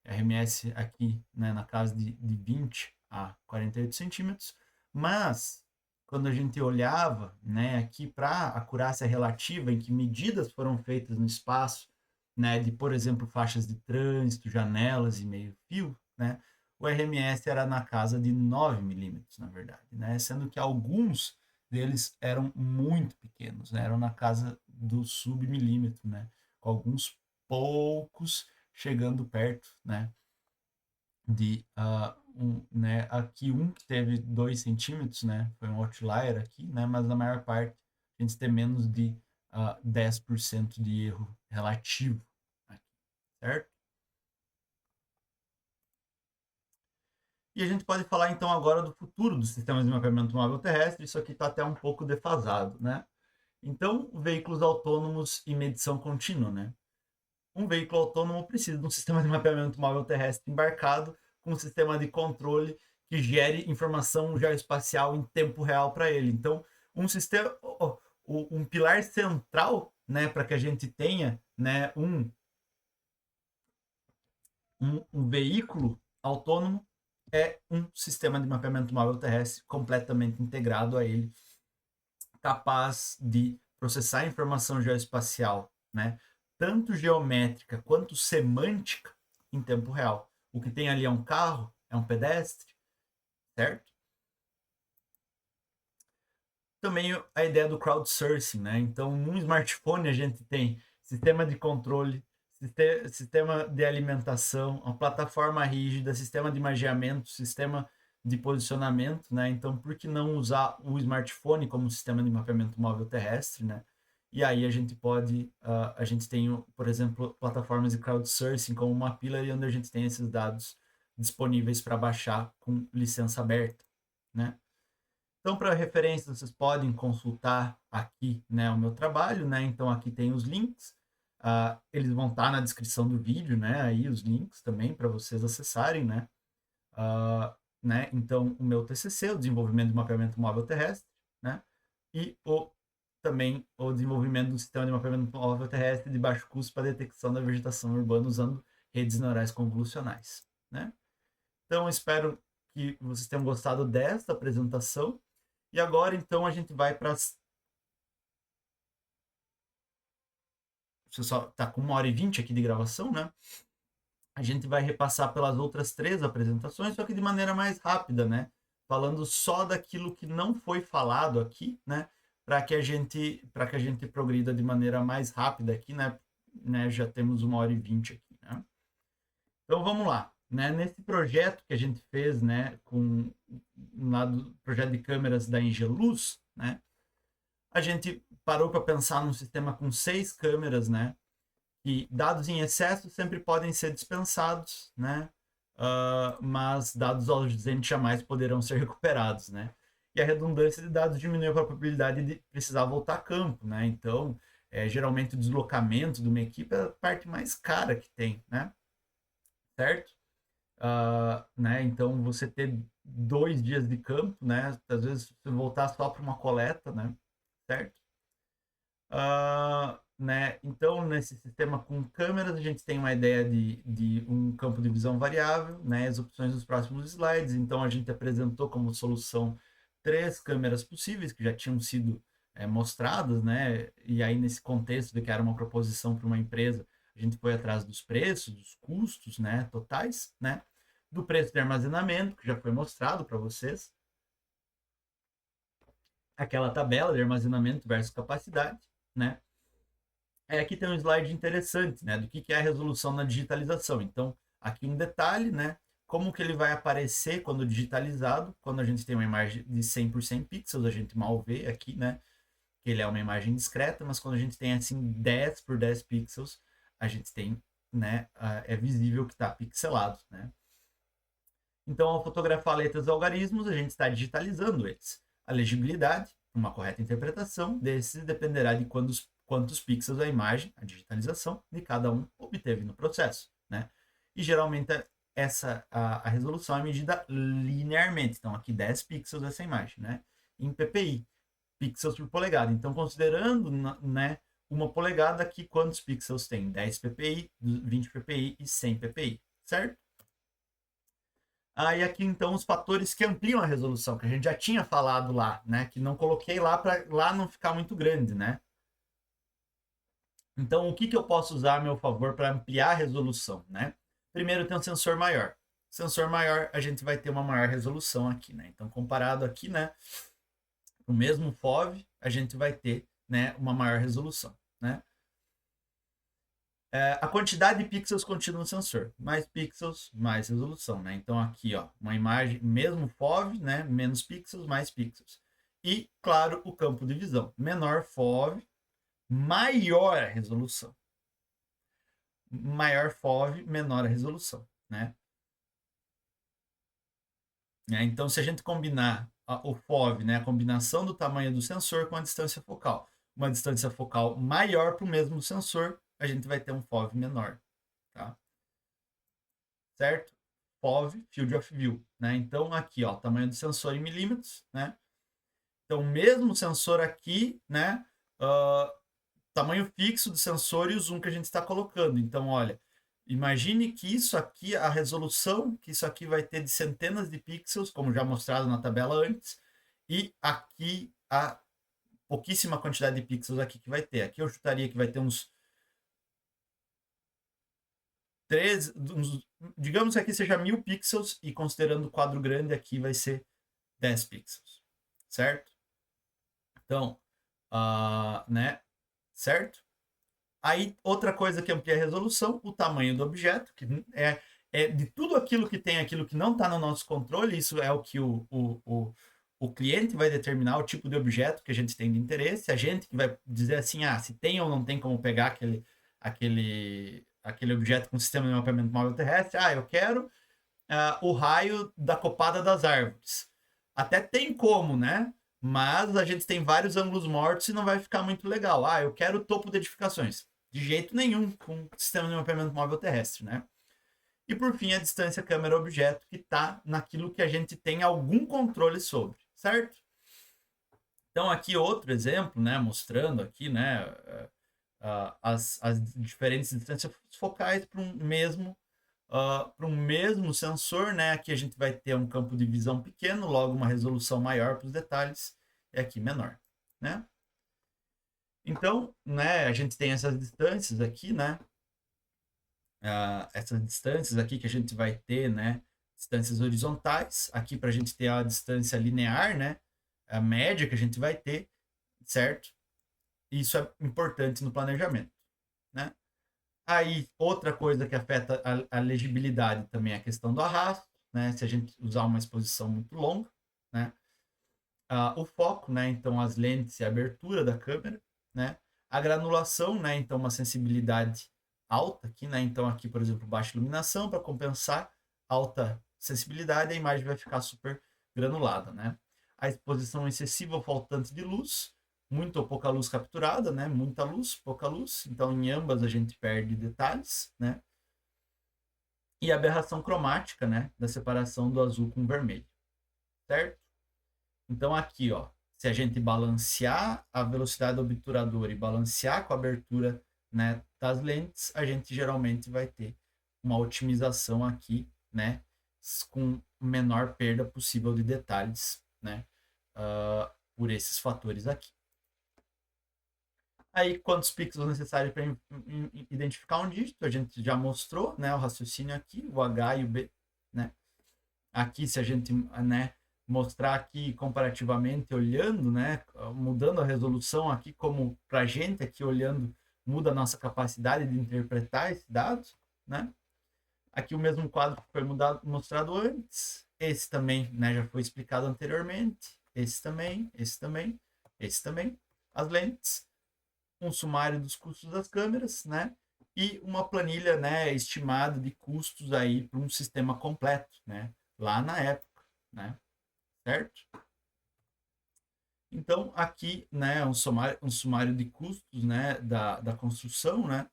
RMS aqui, né, na casa de 20 a 48 centímetros, mas quando a gente olhava, né, aqui para a acurácia relativa, em que medidas foram feitas no espaço, né, de, por exemplo, faixas de trânsito, janelas e meio-fio, né, o RMS era na casa de 9 milímetros, na verdade, né, sendo que alguns deles eram muito pequenos, né, eram na casa do submilímetro, né, com alguns poucos chegando perto, né, de né, aqui que teve 2 centímetros, né, foi um outlier aqui, né, mas na maior parte a gente tem menos de 10% de erro relativo, aqui, certo? E a gente pode falar então agora do futuro dos sistemas de mapeamento móvel terrestre, isso aqui está até um pouco defasado, né? Então, veículos autônomos e medição contínua, né? Um veículo autônomo precisa de um sistema de mapeamento móvel terrestre embarcado com um sistema de controle que gere informação geoespacial em tempo real para ele. Então, um pilar central, né, para que a gente tenha, né, um veículo autônomo é um sistema de mapeamento móvel terrestre completamente integrado a ele, capaz de processar informação geoespacial, né, tanto geométrica quanto semântica em tempo real. O que tem ali é um carro, é um pedestre, certo? Também a ideia do crowdsourcing, né? Então, num smartphone a gente tem sistema de controle, sistema de alimentação, uma plataforma rígida, sistema de magiamento, sistema de posicionamento, né? Então, por que não usar o smartphone como sistema de mapeamento móvel terrestre, né? E aí a gente pode, a gente tem, por exemplo, plataformas de crowdsourcing como uma Mapillary, onde a gente tem esses dados disponíveis para baixar com licença aberta, né? Então, para referência, vocês podem consultar aqui, né, o meu trabalho, né? Então, aqui tem os links. Eles vão estar na descrição do vídeo, né? Aí os links também para vocês acessarem, né? Né? Então, o meu TCC, o desenvolvimento de mapeamento móvel terrestre, né? E também o desenvolvimento do sistema de mapeamento móvel terrestre de baixo custo para detecção da vegetação urbana usando redes neurais convolucionais, né? Então, espero que vocês tenham gostado desta apresentação E agora, então, a gente vai para as... Você só tá com 1h20 aqui de gravação, né? A gente vai repassar pelas outras 3 apresentações, só que de maneira mais rápida, né? Falando só daquilo que não foi falado aqui, né? Para que a gente progrida de maneira mais rápida aqui, né? Já temos 1h20 aqui, né? Então vamos lá, né? Nesse projeto que a gente fez, né? Com lá do projeto de câmeras da Engeluz, né? A gente parou para pensar num sistema com 6 câmeras, né? E dados em excesso sempre podem ser dispensados, né? Mas dados ausentes jamais poderão ser recuperados, né? E a redundância de dados diminui a probabilidade de precisar voltar a campo, né? Então, geralmente o deslocamento de uma equipe é a parte mais cara que tem, né? Certo? Né? Então, você ter 2 dias de campo, né? Às vezes você voltar só para uma coleta, né? Certo? Né? Então, nesse sistema com câmeras, a gente tem uma ideia de um campo de visão variável, né? As opções dos próximos slides. Então, a gente apresentou como solução 3 câmeras possíveis que já tinham sido mostradas, né? E aí, nesse contexto de que era uma proposição para uma empresa, a gente foi atrás dos preços, dos custos, né? Totais, né? Do preço de armazenamento, que já foi mostrado para vocês. Aquela tabela de armazenamento versus capacidade, né? Aqui tem um slide interessante, né, do que é a resolução na digitalização. Então, aqui um detalhe, né, como que ele vai aparecer quando digitalizado, quando a gente tem uma imagem de 100 por 100 pixels, a gente mal vê aqui, né, que ele é uma imagem discreta, mas quando a gente tem, assim, 10 por 10 pixels, a gente tem, né, é visível que está pixelado, né. Então, ao fotografar letras e algarismos, a gente está digitalizando eles. A legibilidade, uma correta interpretação desses dependerá de quantos pixels a imagem, a digitalização de cada um obteve no processo, né? E geralmente a resolução é medida linearmente. Então, aqui 10 pixels essa imagem, né? Em ppi, pixels por polegada. Então, considerando, né, uma polegada aqui, quantos pixels tem? 10 ppi, 20 ppi e 100 ppi, certo? E aqui então os fatores que ampliam a resolução, que a gente já tinha falado lá, né? Que não coloquei lá para lá não ficar muito grande, né? Então, o que eu posso usar a meu favor para ampliar a resolução, né? Primeiro tem um sensor maior. Sensor maior, a gente vai ter uma maior resolução aqui, né? Então, comparado aqui, né? O mesmo FOV, a gente vai ter, né, uma maior resolução, né? A quantidade de pixels continua no sensor. Mais pixels, mais resolução, né? Então aqui, ó, uma imagem, mesmo FOV, né? Menos pixels, mais pixels. E, claro, o campo de visão. Menor FOV, maior a resolução. Maior FOV, menor a resolução, né? Então, se a gente combinar o FOV, né? A combinação do tamanho do sensor com a distância focal. Uma distância focal maior para o mesmo sensor, a gente vai ter um FOV menor, tá? Certo? FOV, Field of View, né? Então, aqui, ó, tamanho do sensor em milímetros, né? Então, mesmo sensor aqui, né? Tamanho fixo do sensor e o zoom que a gente está colocando. Então, olha, imagine que isso aqui, a resolução que isso aqui vai ter de centenas de pixels, como já mostrado na tabela antes, e aqui a pouquíssima quantidade de pixels aqui que vai ter. Aqui eu chutaria que vai ter uns 13, digamos que aqui seja 1000 pixels e considerando o quadro grande aqui vai ser 10 pixels, certo? Então, né, certo? Aí, outra coisa que amplia a resolução, o tamanho do objeto, que é de tudo aquilo que tem, aquilo que não está no nosso controle, isso é o que o cliente vai determinar o tipo de objeto que a gente tem de interesse, a gente que vai dizer assim, se tem ou não tem como pegar aquele objeto com sistema de mapeamento móvel terrestre, eu quero o raio da copada das árvores. Até tem como, né? Mas a gente tem vários ângulos mortos e não vai ficar muito legal. Eu quero o topo de edificações. De jeito nenhum com sistema de mapeamento móvel terrestre, né? E por fim, a distância câmera-objeto, que está naquilo que a gente tem algum controle sobre, certo? Então, aqui outro exemplo, né? Mostrando aqui, né? As diferentes distâncias focais para um mesmo sensor, né? Aqui a gente vai ter um campo de visão pequeno, logo uma resolução maior para os detalhes. e aqui menor, né? Então, né, a gente tem essas distâncias aqui, né? Essas distâncias aqui que a gente vai ter, né? Distâncias horizontais, aqui para a gente ter a distância linear, né? A média que a gente vai ter, certo? Isso é importante no planejamento, né? Aí, outra coisa que afeta a legibilidade também é a questão do arrasto, né? Se a gente usar uma exposição muito longa, né? O foco, né? Então, as lentes e a abertura da câmera, né? A granulação, né? Então, uma sensibilidade alta aqui, né? Então, aqui, por exemplo, baixa iluminação para compensar alta sensibilidade, a imagem vai ficar super granulada, né? A exposição excessiva ou faltante de luz, muita ou pouca luz capturada, né? Muita luz, pouca luz. Então, em ambas a gente perde detalhes, né? E a aberração cromática, né? Da separação do azul com o vermelho, certo? Então, aqui, ó, se a gente balancear a velocidade do obturador e balancear com a abertura, né, das lentes, a gente geralmente vai ter uma otimização aqui, né, com menor perda possível de detalhes, né, por esses fatores aqui. Aí, quantos pixels necessários para identificar um dígito? A gente já mostrou, né, o raciocínio aqui, o H e o B, né. Aqui, se a gente, né, mostrar aqui comparativamente, olhando, né, mudando a resolução aqui, como para a gente aqui olhando, muda a nossa capacidade de interpretar esses dados, né? Aqui o mesmo quadro que foi mostrado antes, esse também, né, já foi explicado anteriormente, esse também, esse também, esse também, as lentes, um sumário dos custos das câmeras, né? E uma planilha, né, estimada de custos aí para um sistema completo, né? Lá na época, né? Certo? Então, aqui, né, um sumário de custos, né, da construção, né,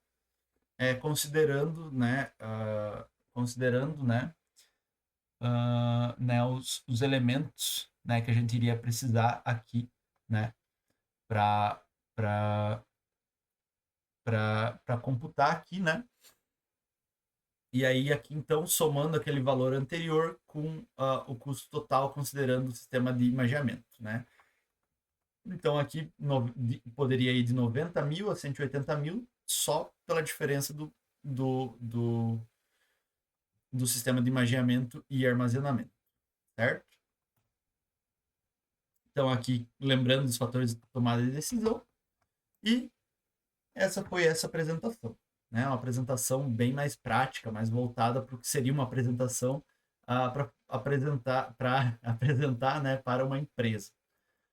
considerando, né, né, os elementos, né, que a gente iria precisar aqui, né, para computar aqui, né, e aí aqui então somando aquele valor anterior com o custo total considerando o sistema de imageamento, né. Então aqui poderia ir de 90 mil a 180 mil só pela diferença do, do, do sistema de imageamento e armazenamento, certo? Então aqui lembrando dos fatores de tomada de decisão e essa foi essa apresentação, né? Uma apresentação bem mais prática, mais voltada para o que seria uma apresentação para apresentar, né, para uma empresa.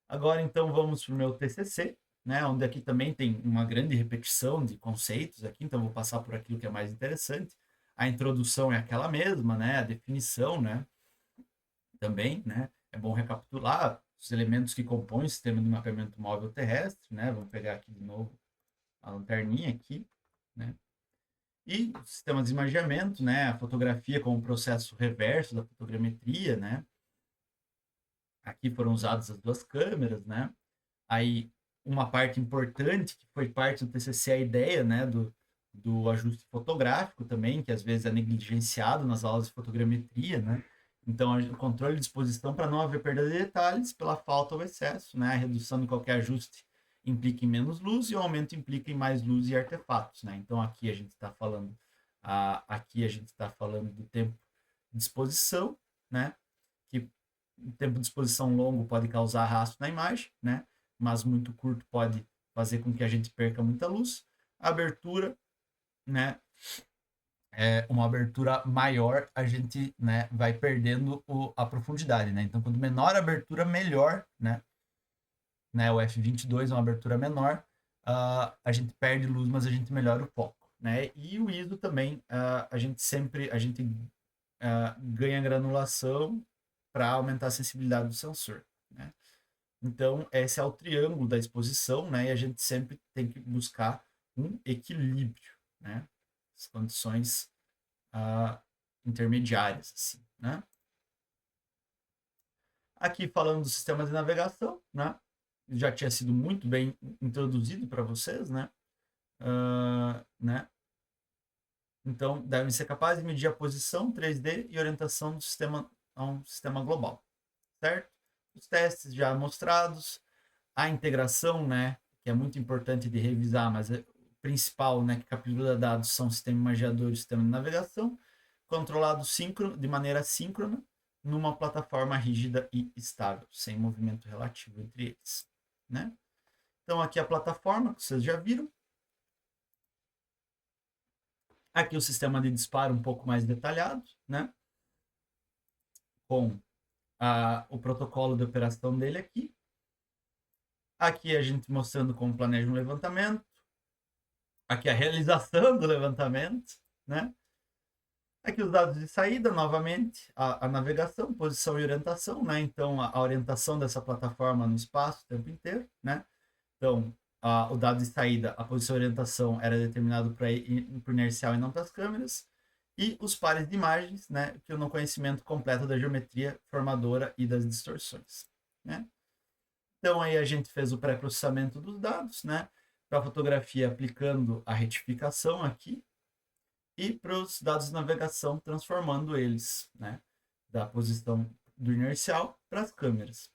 Agora, então, vamos para o meu TCC, né, onde aqui também tem uma grande repetição de conceitos aqui, então vou passar por aquilo que é mais interessante. A introdução é aquela mesma, né, a definição, né, também, né, é bom recapitular os elementos que compõem o sistema de mapeamento móvel terrestre, né, vamos pegar aqui de novo a lanterninha aqui, né, e o sistema de imageamento, né, a fotografia como processo reverso da fotogrametria, né, aqui foram usadas as duas câmeras, né, aí uma parte importante que foi parte do TCC a ideia, né, do ajuste fotográfico também, que às vezes é negligenciado nas aulas de fotogrametria, né? Então, o controle de exposição para não haver perda de detalhes pela falta ou excesso, né? A redução de qualquer ajuste implica em menos luz e o aumento implica em mais luz e artefatos, né? Então, aqui a gente está falando, do tempo de exposição, né? Que o tempo de exposição longo pode causar arrasto na imagem, né? Mas muito curto pode fazer com que a gente perca muita luz. A abertura, né? Uma abertura maior, a gente, né, vai perdendo a profundidade, né? Então, quanto menor a abertura, melhor, né? O f22 é uma abertura menor, a gente perde luz, mas a gente melhora o foco, né? E o ISO também, a gente ganha granulação para aumentar a sensibilidade do sensor, né? Então, esse é o triângulo da exposição, né? E a gente sempre tem que buscar um equilíbrio, né? As condições intermediárias, assim, né? Aqui falando do sistema de navegação, né? Já tinha sido muito bem introduzido para vocês, né? Né? Então, devem ser capazes de medir a posição 3D e orientação do sistema a um sistema global, certo? Os testes já mostrados, a integração, né, que é muito importante de revisar, mas o principal, né, que captura dados são sistema imagiador e sistema de navegação, controlado de maneira síncrona, numa plataforma rígida e estável, sem movimento relativo entre eles, né? Então aqui a plataforma, que vocês já viram. Aqui o sistema de disparo um pouco mais detalhado, né? Com o protocolo de operação dele aqui. Aqui a gente mostrando como planeja um levantamento. Aqui a realização do levantamento, né? Aqui os dados de saída, novamente, a navegação, posição e orientação, né? Então, a orientação dessa plataforma no espaço o tempo inteiro, né? Então, o dado de saída, a posição e orientação era determinado por inercial e não pelas câmeras. E os pares de imagens, né? Que no conhecimento completo da geometria formadora e das distorções, né? Então, aí a gente fez o pré-processamento dos dados, né? Para a fotografia, aplicando a retificação aqui, e para os dados de navegação, transformando eles, né, da posição do inercial para as câmeras.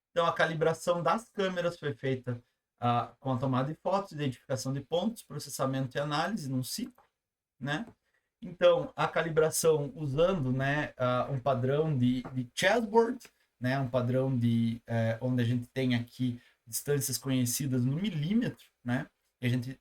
Então, a calibração das câmeras foi feita com a tomada de fotos, identificação de pontos, processamento e análise num ciclo, né? Então, a calibração usando, né, um padrão de chessboard, né, um padrão onde a gente tem aqui distâncias conhecidas no milímetro, né? E a gente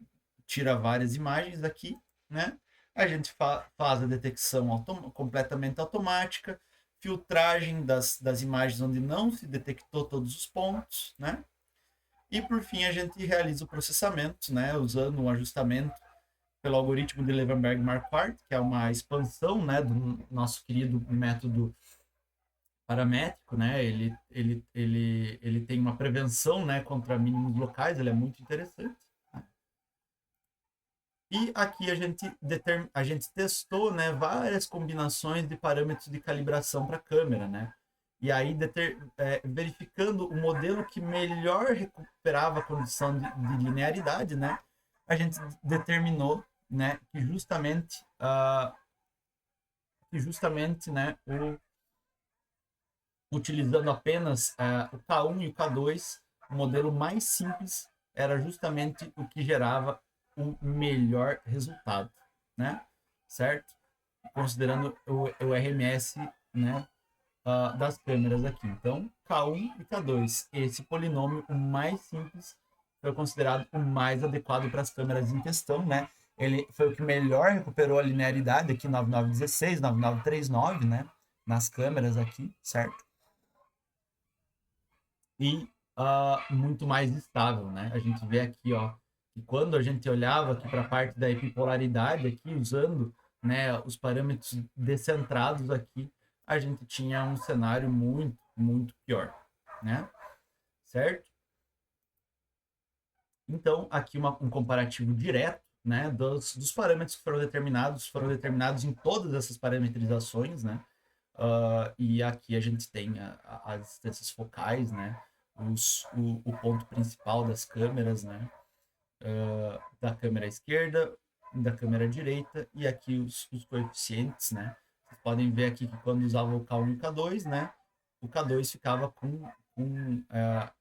tira várias imagens aqui, né? A gente faz a detecção completamente automática, filtragem das imagens onde não se detectou todos os pontos, né? E por fim a gente realiza o processamento, né? Usando um ajustamento pelo algoritmo de Levenberg-Marquardt, que é uma expansão, né, do nosso querido método paramétrico, né? Ele tem uma prevenção, né, contra mínimos locais, ele é muito interessante. E aqui a gente testou, né, várias combinações de parâmetros de calibração para a câmera, né? E aí, verificando o modelo que melhor recuperava a condição de linearidade, né? A gente determinou, né, que justamente, né, utilizando apenas o K1 e o K2, o modelo mais simples era justamente o que gerava o melhor resultado, né? Certo? Considerando o RMS, né, das câmeras aqui. Então, K1 e K2. Esse polinômio, o mais simples, foi considerado o mais adequado para as câmeras em questão, né? Ele foi o que melhor recuperou a linearidade aqui, 9916, 9939, né? Nas câmeras aqui, certo? E muito mais estável, né? A gente vê aqui, ó, que quando a gente olhava aqui para a parte da epipolaridade aqui, usando, né, os parâmetros descentrados aqui, a gente tinha um cenário muito, muito pior, né? Certo? Então, aqui um comparativo direto, né, dos parâmetros que foram determinados em todas essas parametrizações, né? E aqui a gente tem as distâncias focais, né? O ponto principal das câmeras, né? Da câmera esquerda, da câmera direita, e aqui os coeficientes, né? Vocês podem ver aqui que quando usava o K1 e o K2, né? O K2 ficava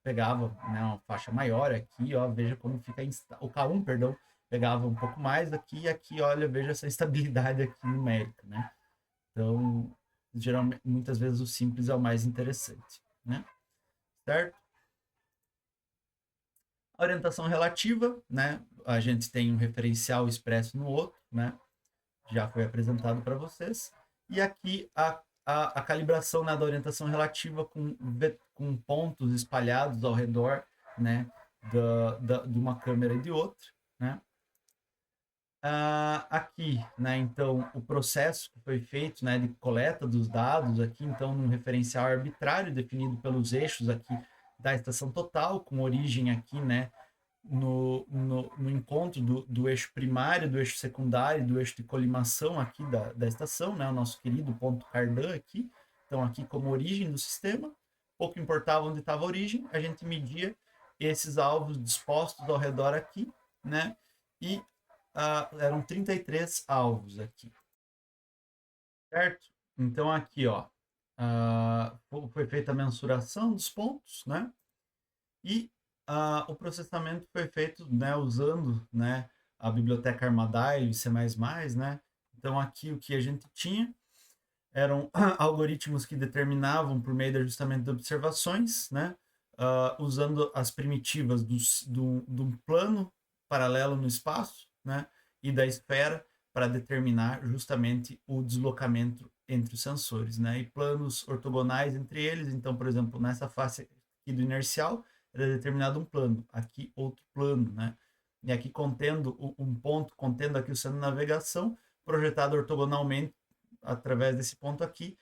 pegava, né, uma faixa maior aqui, ó, veja como fica o K1, perdão, pegava um pouco mais aqui, e aqui, olha, veja essa estabilidade aqui numérica, né? Então, geralmente, muitas vezes o simples é o mais interessante, né? Certo? A orientação relativa, né? A gente tem um referencial expresso no outro, né? Já foi apresentado para vocês. E aqui a calibração, né, da orientação relativa com pontos espalhados ao redor, né? De uma câmera e de outra, né? Aqui, né, então, o processo que foi feito, né, de coleta dos dados aqui, então, num referencial arbitrário definido pelos eixos aqui da estação total, com origem aqui, né, no encontro do eixo primário, do eixo secundário, do eixo de colimação aqui da estação, né, o nosso querido ponto Cardan aqui, então, aqui como origem do sistema, pouco importava onde estava a origem, a gente media esses alvos dispostos ao redor aqui, né, e eram 33 alvos aqui, certo? Então aqui, ó, foi feita a mensuração dos pontos, né? E o processamento foi feito, né, usando, né, a biblioteca Armadillo e C++, né? Então aqui o que a gente tinha eram algoritmos que determinavam por meio do ajustamento de observações, né, usando as primitivas do plano paralelo no espaço, né, e da esfera para determinar justamente o deslocamento entre os sensores, né, e planos ortogonais entre eles. Então, por exemplo, nessa face aqui do inercial era determinado um plano, aqui outro plano, né, e aqui contendo um ponto, contendo aqui o centro de navegação, projetado ortogonalmente através desse ponto aqui,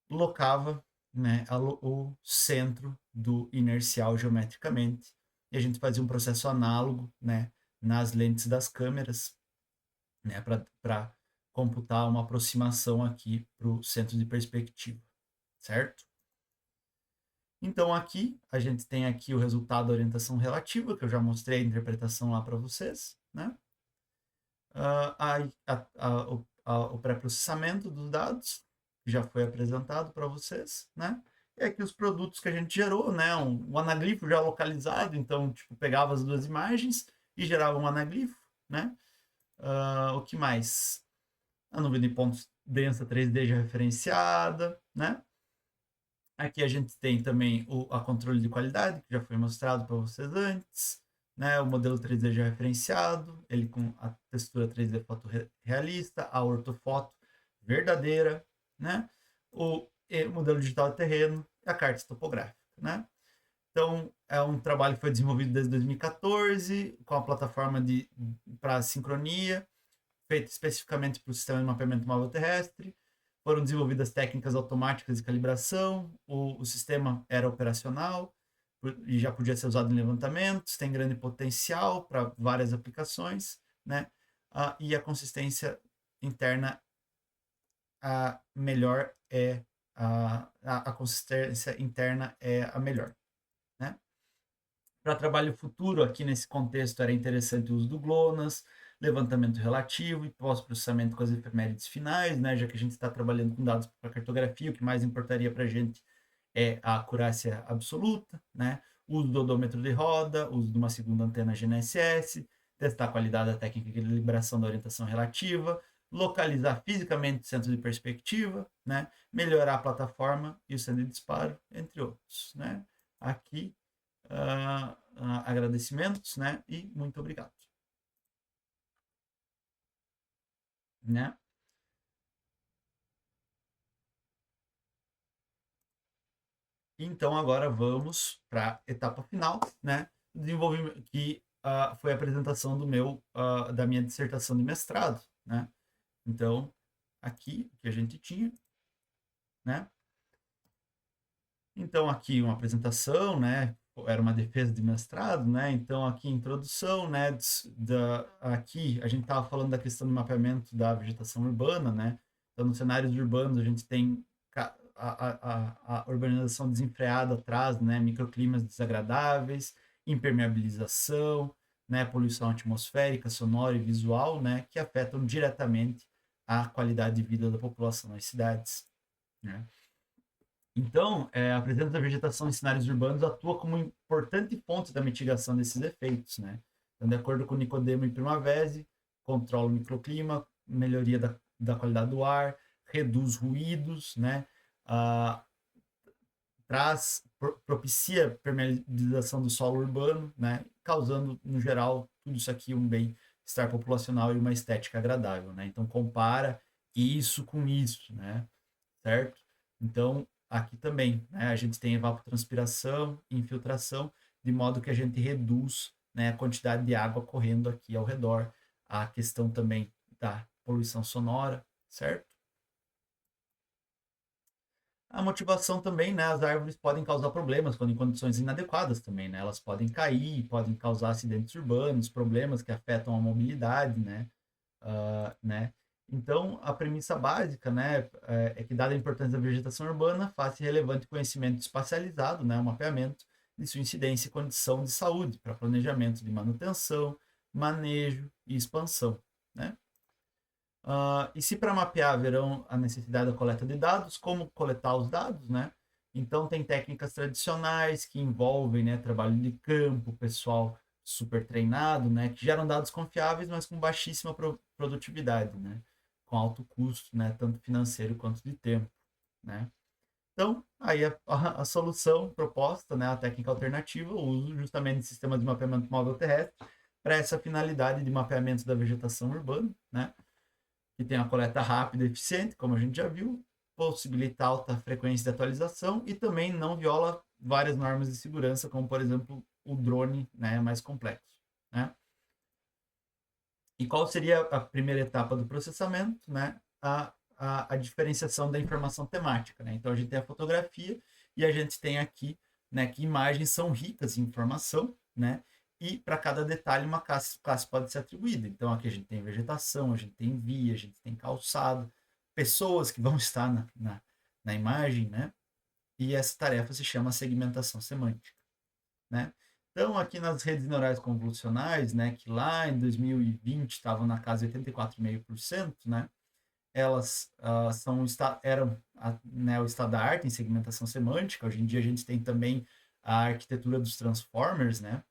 locava, né, o centro do inercial geometricamente. E a gente fazia um processo análogo, né, nas lentes das câmeras, né, para computar uma aproximação aqui para o centro de perspectiva, certo? Então aqui a gente tem aqui o resultado da orientação relativa, que eu já mostrei a interpretação lá para vocês, né? O pré-processamento dos dados, que já foi apresentado para vocês, né? E aqui os produtos que a gente gerou, né? Um anaglifo já localizado, então, tipo, pegava as duas imagens e gerava um anaglifo, né? O que mais? A nuvem de pontos densa 3D já referenciada, né? Aqui a gente tem também a controle de qualidade, que já foi mostrado para vocês antes, né? O modelo 3D já referenciado, ele com a textura 3D fotorrealista, a ortofoto verdadeira, né? O modelo digital de terreno e a carta topográfica, né? Então, é um trabalho que foi desenvolvido desde 2014, com a plataforma para sincronia, feita especificamente para o sistema de mapeamento móvel terrestre. Foram desenvolvidas técnicas automáticas de calibração, o sistema era operacional e já podia ser usado em levantamentos, tem grande potencial para várias aplicações, né? E a consistência interna melhor é a consistência interna é a melhor, né? Para trabalho futuro, aqui nesse contexto, era interessante o uso do GLONASS, levantamento relativo e pós-processamento com as efemérides finais, né? Já que a gente está trabalhando com dados para cartografia, o que mais importaria para a gente é a acurácia absoluta, né? O uso do odômetro de roda, uso de uma segunda antena GNSS, testar a qualidade da técnica de liberação da orientação relativa, localizar fisicamente o centro de perspectiva, né? Melhorar a plataforma e o centro de disparo, entre outros, né? Aqui agradecimentos, né? E muito obrigado, né? Então agora vamos para a etapa final, né? Desenvolvimento que foi a apresentação da minha dissertação de mestrado, né? Então aqui o que a gente tinha, né? Então aqui uma apresentação, né? Era uma defesa de mestrado, né? Então aqui introdução, né? Aqui a gente estava falando da questão do mapeamento da vegetação urbana, né? Então nos cenários urbanos a gente tem a urbanização desenfreada atrás, né? Microclimas desagradáveis, impermeabilização, né? Poluição atmosférica, sonora e visual, né? Que afetam diretamente a qualidade de vida da população nas cidades, né? Então, a presença da vegetação em cenários urbanos atua como importante fonte da mitigação desses efeitos, né? Então, de acordo com Nicodemo e Primavera, controla o microclima, melhoria da qualidade do ar, reduz ruídos, né? Propicia permeabilização do solo urbano, né? Causando, no geral, tudo isso aqui um bem-estar populacional e uma estética agradável, né? Então, compara isso com isso, né? Certo? Então, aqui também, né, a gente tem evapotranspiração e infiltração, de modo que a gente reduz, né, a quantidade de água correndo aqui ao redor. A questão também da poluição sonora, certo? A motivação também, né, as árvores podem causar problemas quando em condições inadequadas também, né? Elas podem cair, podem causar acidentes urbanos, problemas que afetam a mobilidade, né? Né? Então, a premissa básica, né, é que, dada a importância da vegetação urbana, faz-se relevante conhecimento espacializado, né, o mapeamento de sua incidência e condição de saúde para planejamento de manutenção, manejo e expansão, né? E se para mapear haverão a necessidade da coleta de dados, como coletar os dados, né? Então, tem técnicas tradicionais que envolvem, né, trabalho de campo, pessoal super treinado, né, que geram dados confiáveis, mas com baixíssima produtividade, né, com alto custo, né, tanto financeiro quanto de tempo, né. Então, aí a solução proposta, né, a técnica alternativa, o uso justamente de sistemas de mapeamento móvel terrestre para essa finalidade de mapeamento da vegetação urbana, né, que tem a coleta rápida e eficiente, como a gente já viu, possibilita alta frequência de atualização e também não viola várias normas de segurança, como, por exemplo, o drone, né, mais complexo, né. E qual seria a primeira etapa do processamento, né? A diferenciação da informação temática, né? Então a gente tem a fotografia e a gente tem aqui, né, que imagens são ricas em informação, né? E para cada detalhe uma classe pode ser atribuída. Então aqui a gente tem vegetação, a gente tem via, a gente tem calçado, pessoas que vão estar na imagem, né? E essa tarefa se chama segmentação semântica, né? Então, aqui nas redes neurais convolucionais, né, que lá em 2020 estavam na casa de 84,5%, né, elas eram né, o estado da arte em segmentação semântica. Hoje em dia a gente tem também a arquitetura dos transformers, né,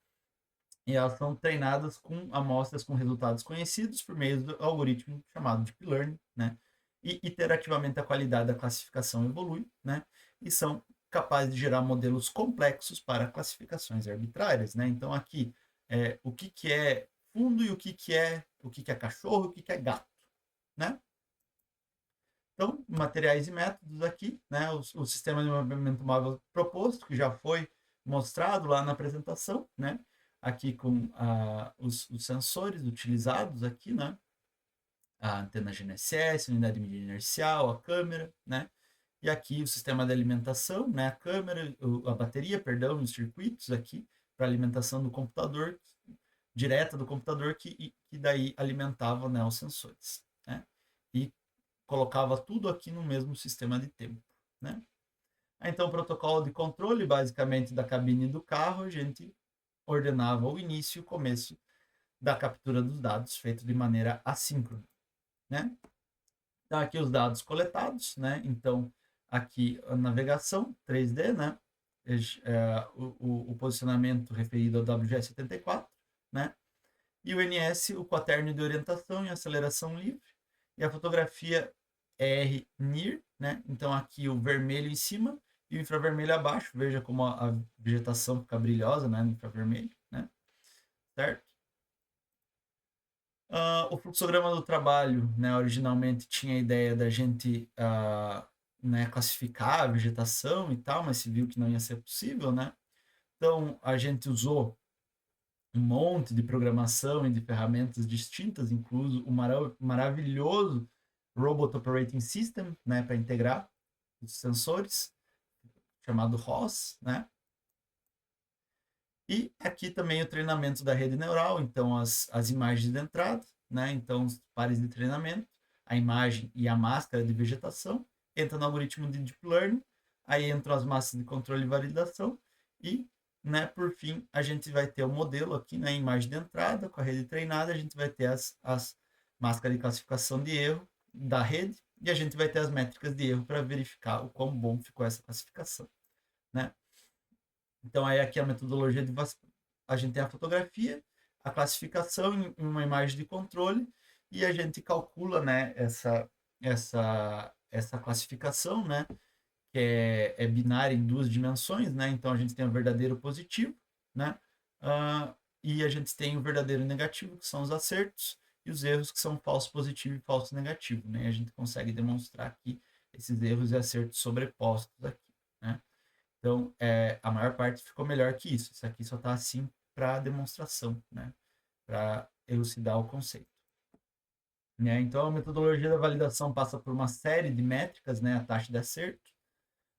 e elas são treinadas com amostras com resultados conhecidos por meio do algoritmo chamado Deep Learning, né, e iterativamente a qualidade da classificação evolui, né, e são capazes de gerar modelos complexos para classificações arbitrárias, né. Então aqui o que é fundo e o que é cachorro e o que é gato, né. Então, materiais e métodos aqui, né, o sistema de mapeamento móvel proposto, que já foi mostrado lá na apresentação, né, aqui com os sensores utilizados aqui, né, a antena GNSS, unidade de medida inercial, a câmera, né, e aqui o sistema de alimentação, né, a câmera, a bateria, perdão, os circuitos aqui para alimentação do computador, direta do computador, que daí alimentava, né, os sensores, né, e colocava tudo aqui no mesmo sistema de tempo, né. Então, o protocolo de controle, basicamente, da cabine do carro, a gente ordenava o início e o começo da captura dos dados, feito de maneira assíncrona, né. Então, aqui os dados coletados, né? Então, aqui a navegação 3D, né? O posicionamento referido ao WGS74, né? E o NS, o quaterno de orientação e aceleração livre. E a fotografia R-NIR, né? Então, aqui o vermelho em cima e o infravermelho abaixo. Veja como a vegetação fica brilhosa, né? No infravermelho, né? Certo? O fluxograma do trabalho, né, originalmente tinha a ideia da gente né, classificar a vegetação e tal, mas se viu que não ia ser possível, né? Então a gente usou um monte de programação e de ferramentas distintas, incluso o maravilhoso Robot Operating System, né, para integrar os sensores, chamado ROS, né? E aqui também o treinamento da rede neural, então as imagens de entrada, né? Então os pares de treinamento, a imagem e a máscara de vegetação, entra no algoritmo de Deep Learning, aí entram as massas de controle e validação e, né, por fim, a gente vai ter o modelo aqui, né, imagem de entrada, com a rede treinada, a gente vai ter as máscaras de classificação de erro da rede e a gente vai ter as métricas de erro para verificar o quão bom ficou essa classificação, né? Então, aí aqui a metodologia de a gente tem a fotografia, a classificação em uma imagem de controle e a gente calcula, né, essa classificação, né, que é binária em duas dimensões, né? Então a gente tem o verdadeiro positivo, né? E a gente tem o verdadeiro negativo, que são os acertos, e os erros, que são falso positivo e falso negativo, né? E a gente consegue demonstrar aqui esses erros e acertos sobrepostos aqui, né? Então, a maior parte ficou melhor que isso. Isso aqui só está assim para demonstração, né? Para elucidar o conceito. Né? Então, a metodologia da validação passa por uma série de métricas, né? A taxa de acerto,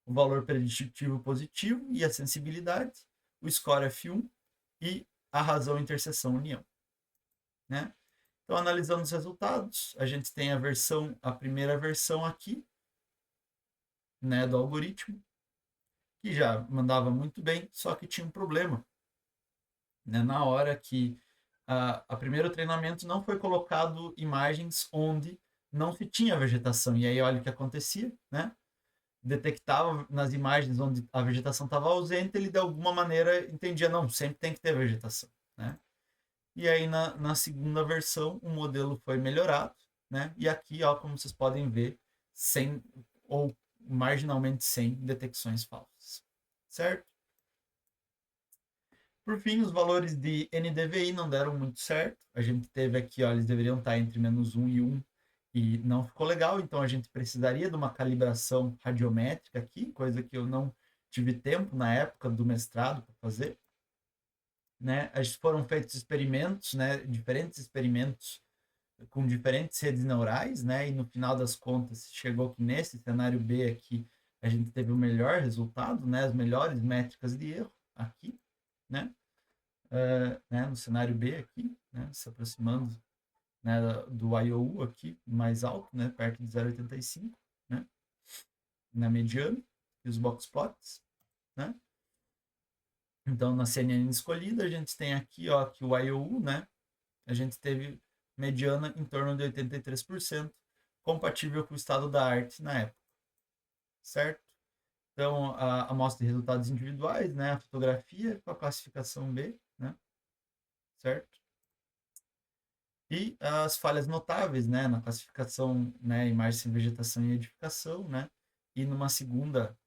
o valor preditivo positivo e a sensibilidade, o score F1 e a razão interseção união, né? Então, analisando os resultados, a gente tem a primeira versão aqui, né, do algoritmo, que já mandava muito bem, só que tinha um problema, né? Na hora que a primeiro treinamento não foi colocado imagens onde não se tinha vegetação, e aí olha o que acontecia, né? detectava nas imagens onde a vegetação estava ausente, ele de alguma maneira entendia, não, sempre tem que ter vegetação, né? E aí na segunda versão o modelo foi melhorado, né? E aqui, ó, como vocês podem ver, sem ou marginalmente sem detecções falsas, certo? Por fim, os valores de NDVI não deram muito certo. A gente teve aqui, ó, eles deveriam estar entre -1 e 1 e não ficou legal, então a gente precisaria de uma calibração radiométrica aqui, coisa que eu não tive tempo na época do mestrado para fazer, né? Foram feitos experimentos, né, diferentes experimentos com diferentes redes neurais, né? E no final das contas chegou que nesse cenário B aqui a gente teve o melhor resultado, né? As melhores métricas de erro aqui, né? Né? No cenário B aqui, né? Se aproximando, né, do IOU aqui mais alto, né? Perto de 0,85, né? Na mediana e os box plots, né? Então na CNN escolhida a gente tem aqui, ó, que o IOU, né? A gente teve mediana em torno de 83%, compatível com o estado da arte na época, certo? Então, a amostra de resultados individuais, né, a fotografia com a classificação B, né, certo? E as falhas notáveis, né, na classificação, né, imagem sem vegetação e edificação, né, e numa segunda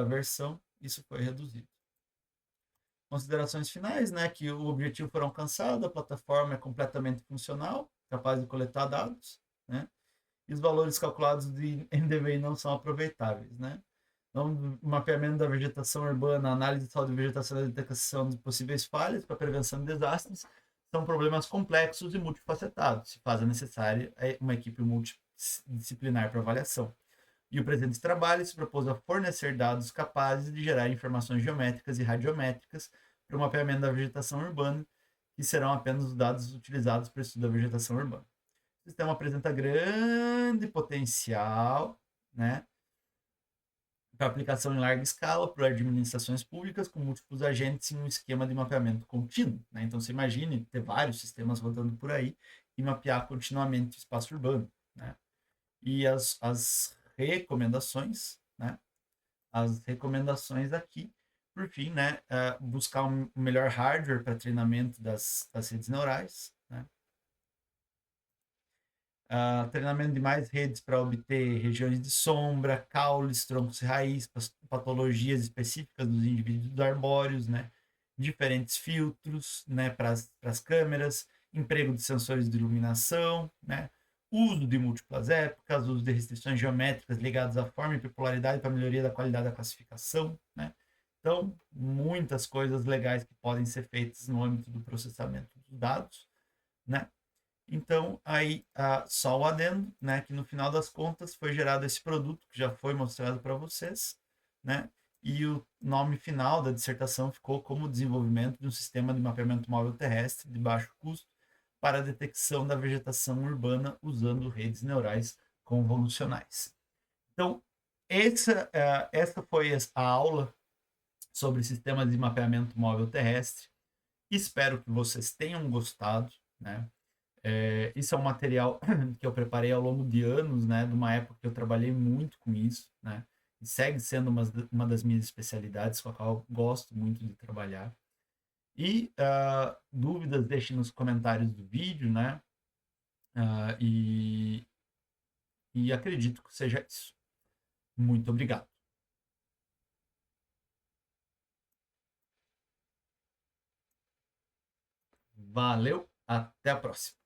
versão, isso foi reduzido. Considerações finais, né, que o objetivo foi alcançado, a plataforma é completamente funcional, capaz de coletar dados, né, e os valores calculados de NDVI não são aproveitáveis, né. Então, mapeamento da vegetação urbana, análise de saúde de vegetação e detecção de possíveis falhas para prevenção de desastres são problemas complexos e multifacetados. Se faz necessária uma equipe multidisciplinar para avaliação. E o presente trabalho se propôs a fornecer dados capazes de gerar informações geométricas e radiométricas para o mapeamento da vegetação urbana, que serão apenas os dados utilizados para o estudo da vegetação urbana. O sistema apresenta grande potencial, né, para aplicação em larga escala por administrações públicas com múltiplos agentes em um esquema de mapeamento contínuo, né? Então, você imagine ter vários sistemas rodando por aí e mapear continuamente o espaço urbano, né? E as recomendações, né? As recomendações aqui, por fim, né? Buscar um melhor hardware para treinamento das redes neurais, né? Treinamento de mais redes para obter regiões de sombra, caules, troncos e raiz, patologias específicas dos indivíduos arbóreos, né? Diferentes filtros, né, para as câmeras, emprego de sensores de iluminação, né? Uso de múltiplas épocas, uso de restrições geométricas ligadas à forma e popularidade para melhoria da qualidade da classificação, né? Então, muitas coisas legais que podem ser feitas no âmbito do processamento dos dados, né? Então, aí, só o adendo, né, que no final das contas foi gerado esse produto que já foi mostrado para vocês, né, e o nome final da dissertação ficou como desenvolvimento de um sistema de mapeamento móvel terrestre de baixo custo para a detecção da vegetação urbana usando redes neurais convolucionais. Então, essa foi a aula sobre sistemas de mapeamento móvel terrestre. Espero que vocês tenham gostado, né? Isso é um material que eu preparei ao longo de anos, né? De uma época que eu trabalhei muito com isso, né? E segue sendo uma das minhas especialidades, com a qual eu gosto muito de trabalhar. E dúvidas, deixem nos comentários do vídeo, né? Uh, e, e acredito que seja isso. Muito obrigado. Valeu, até a próxima.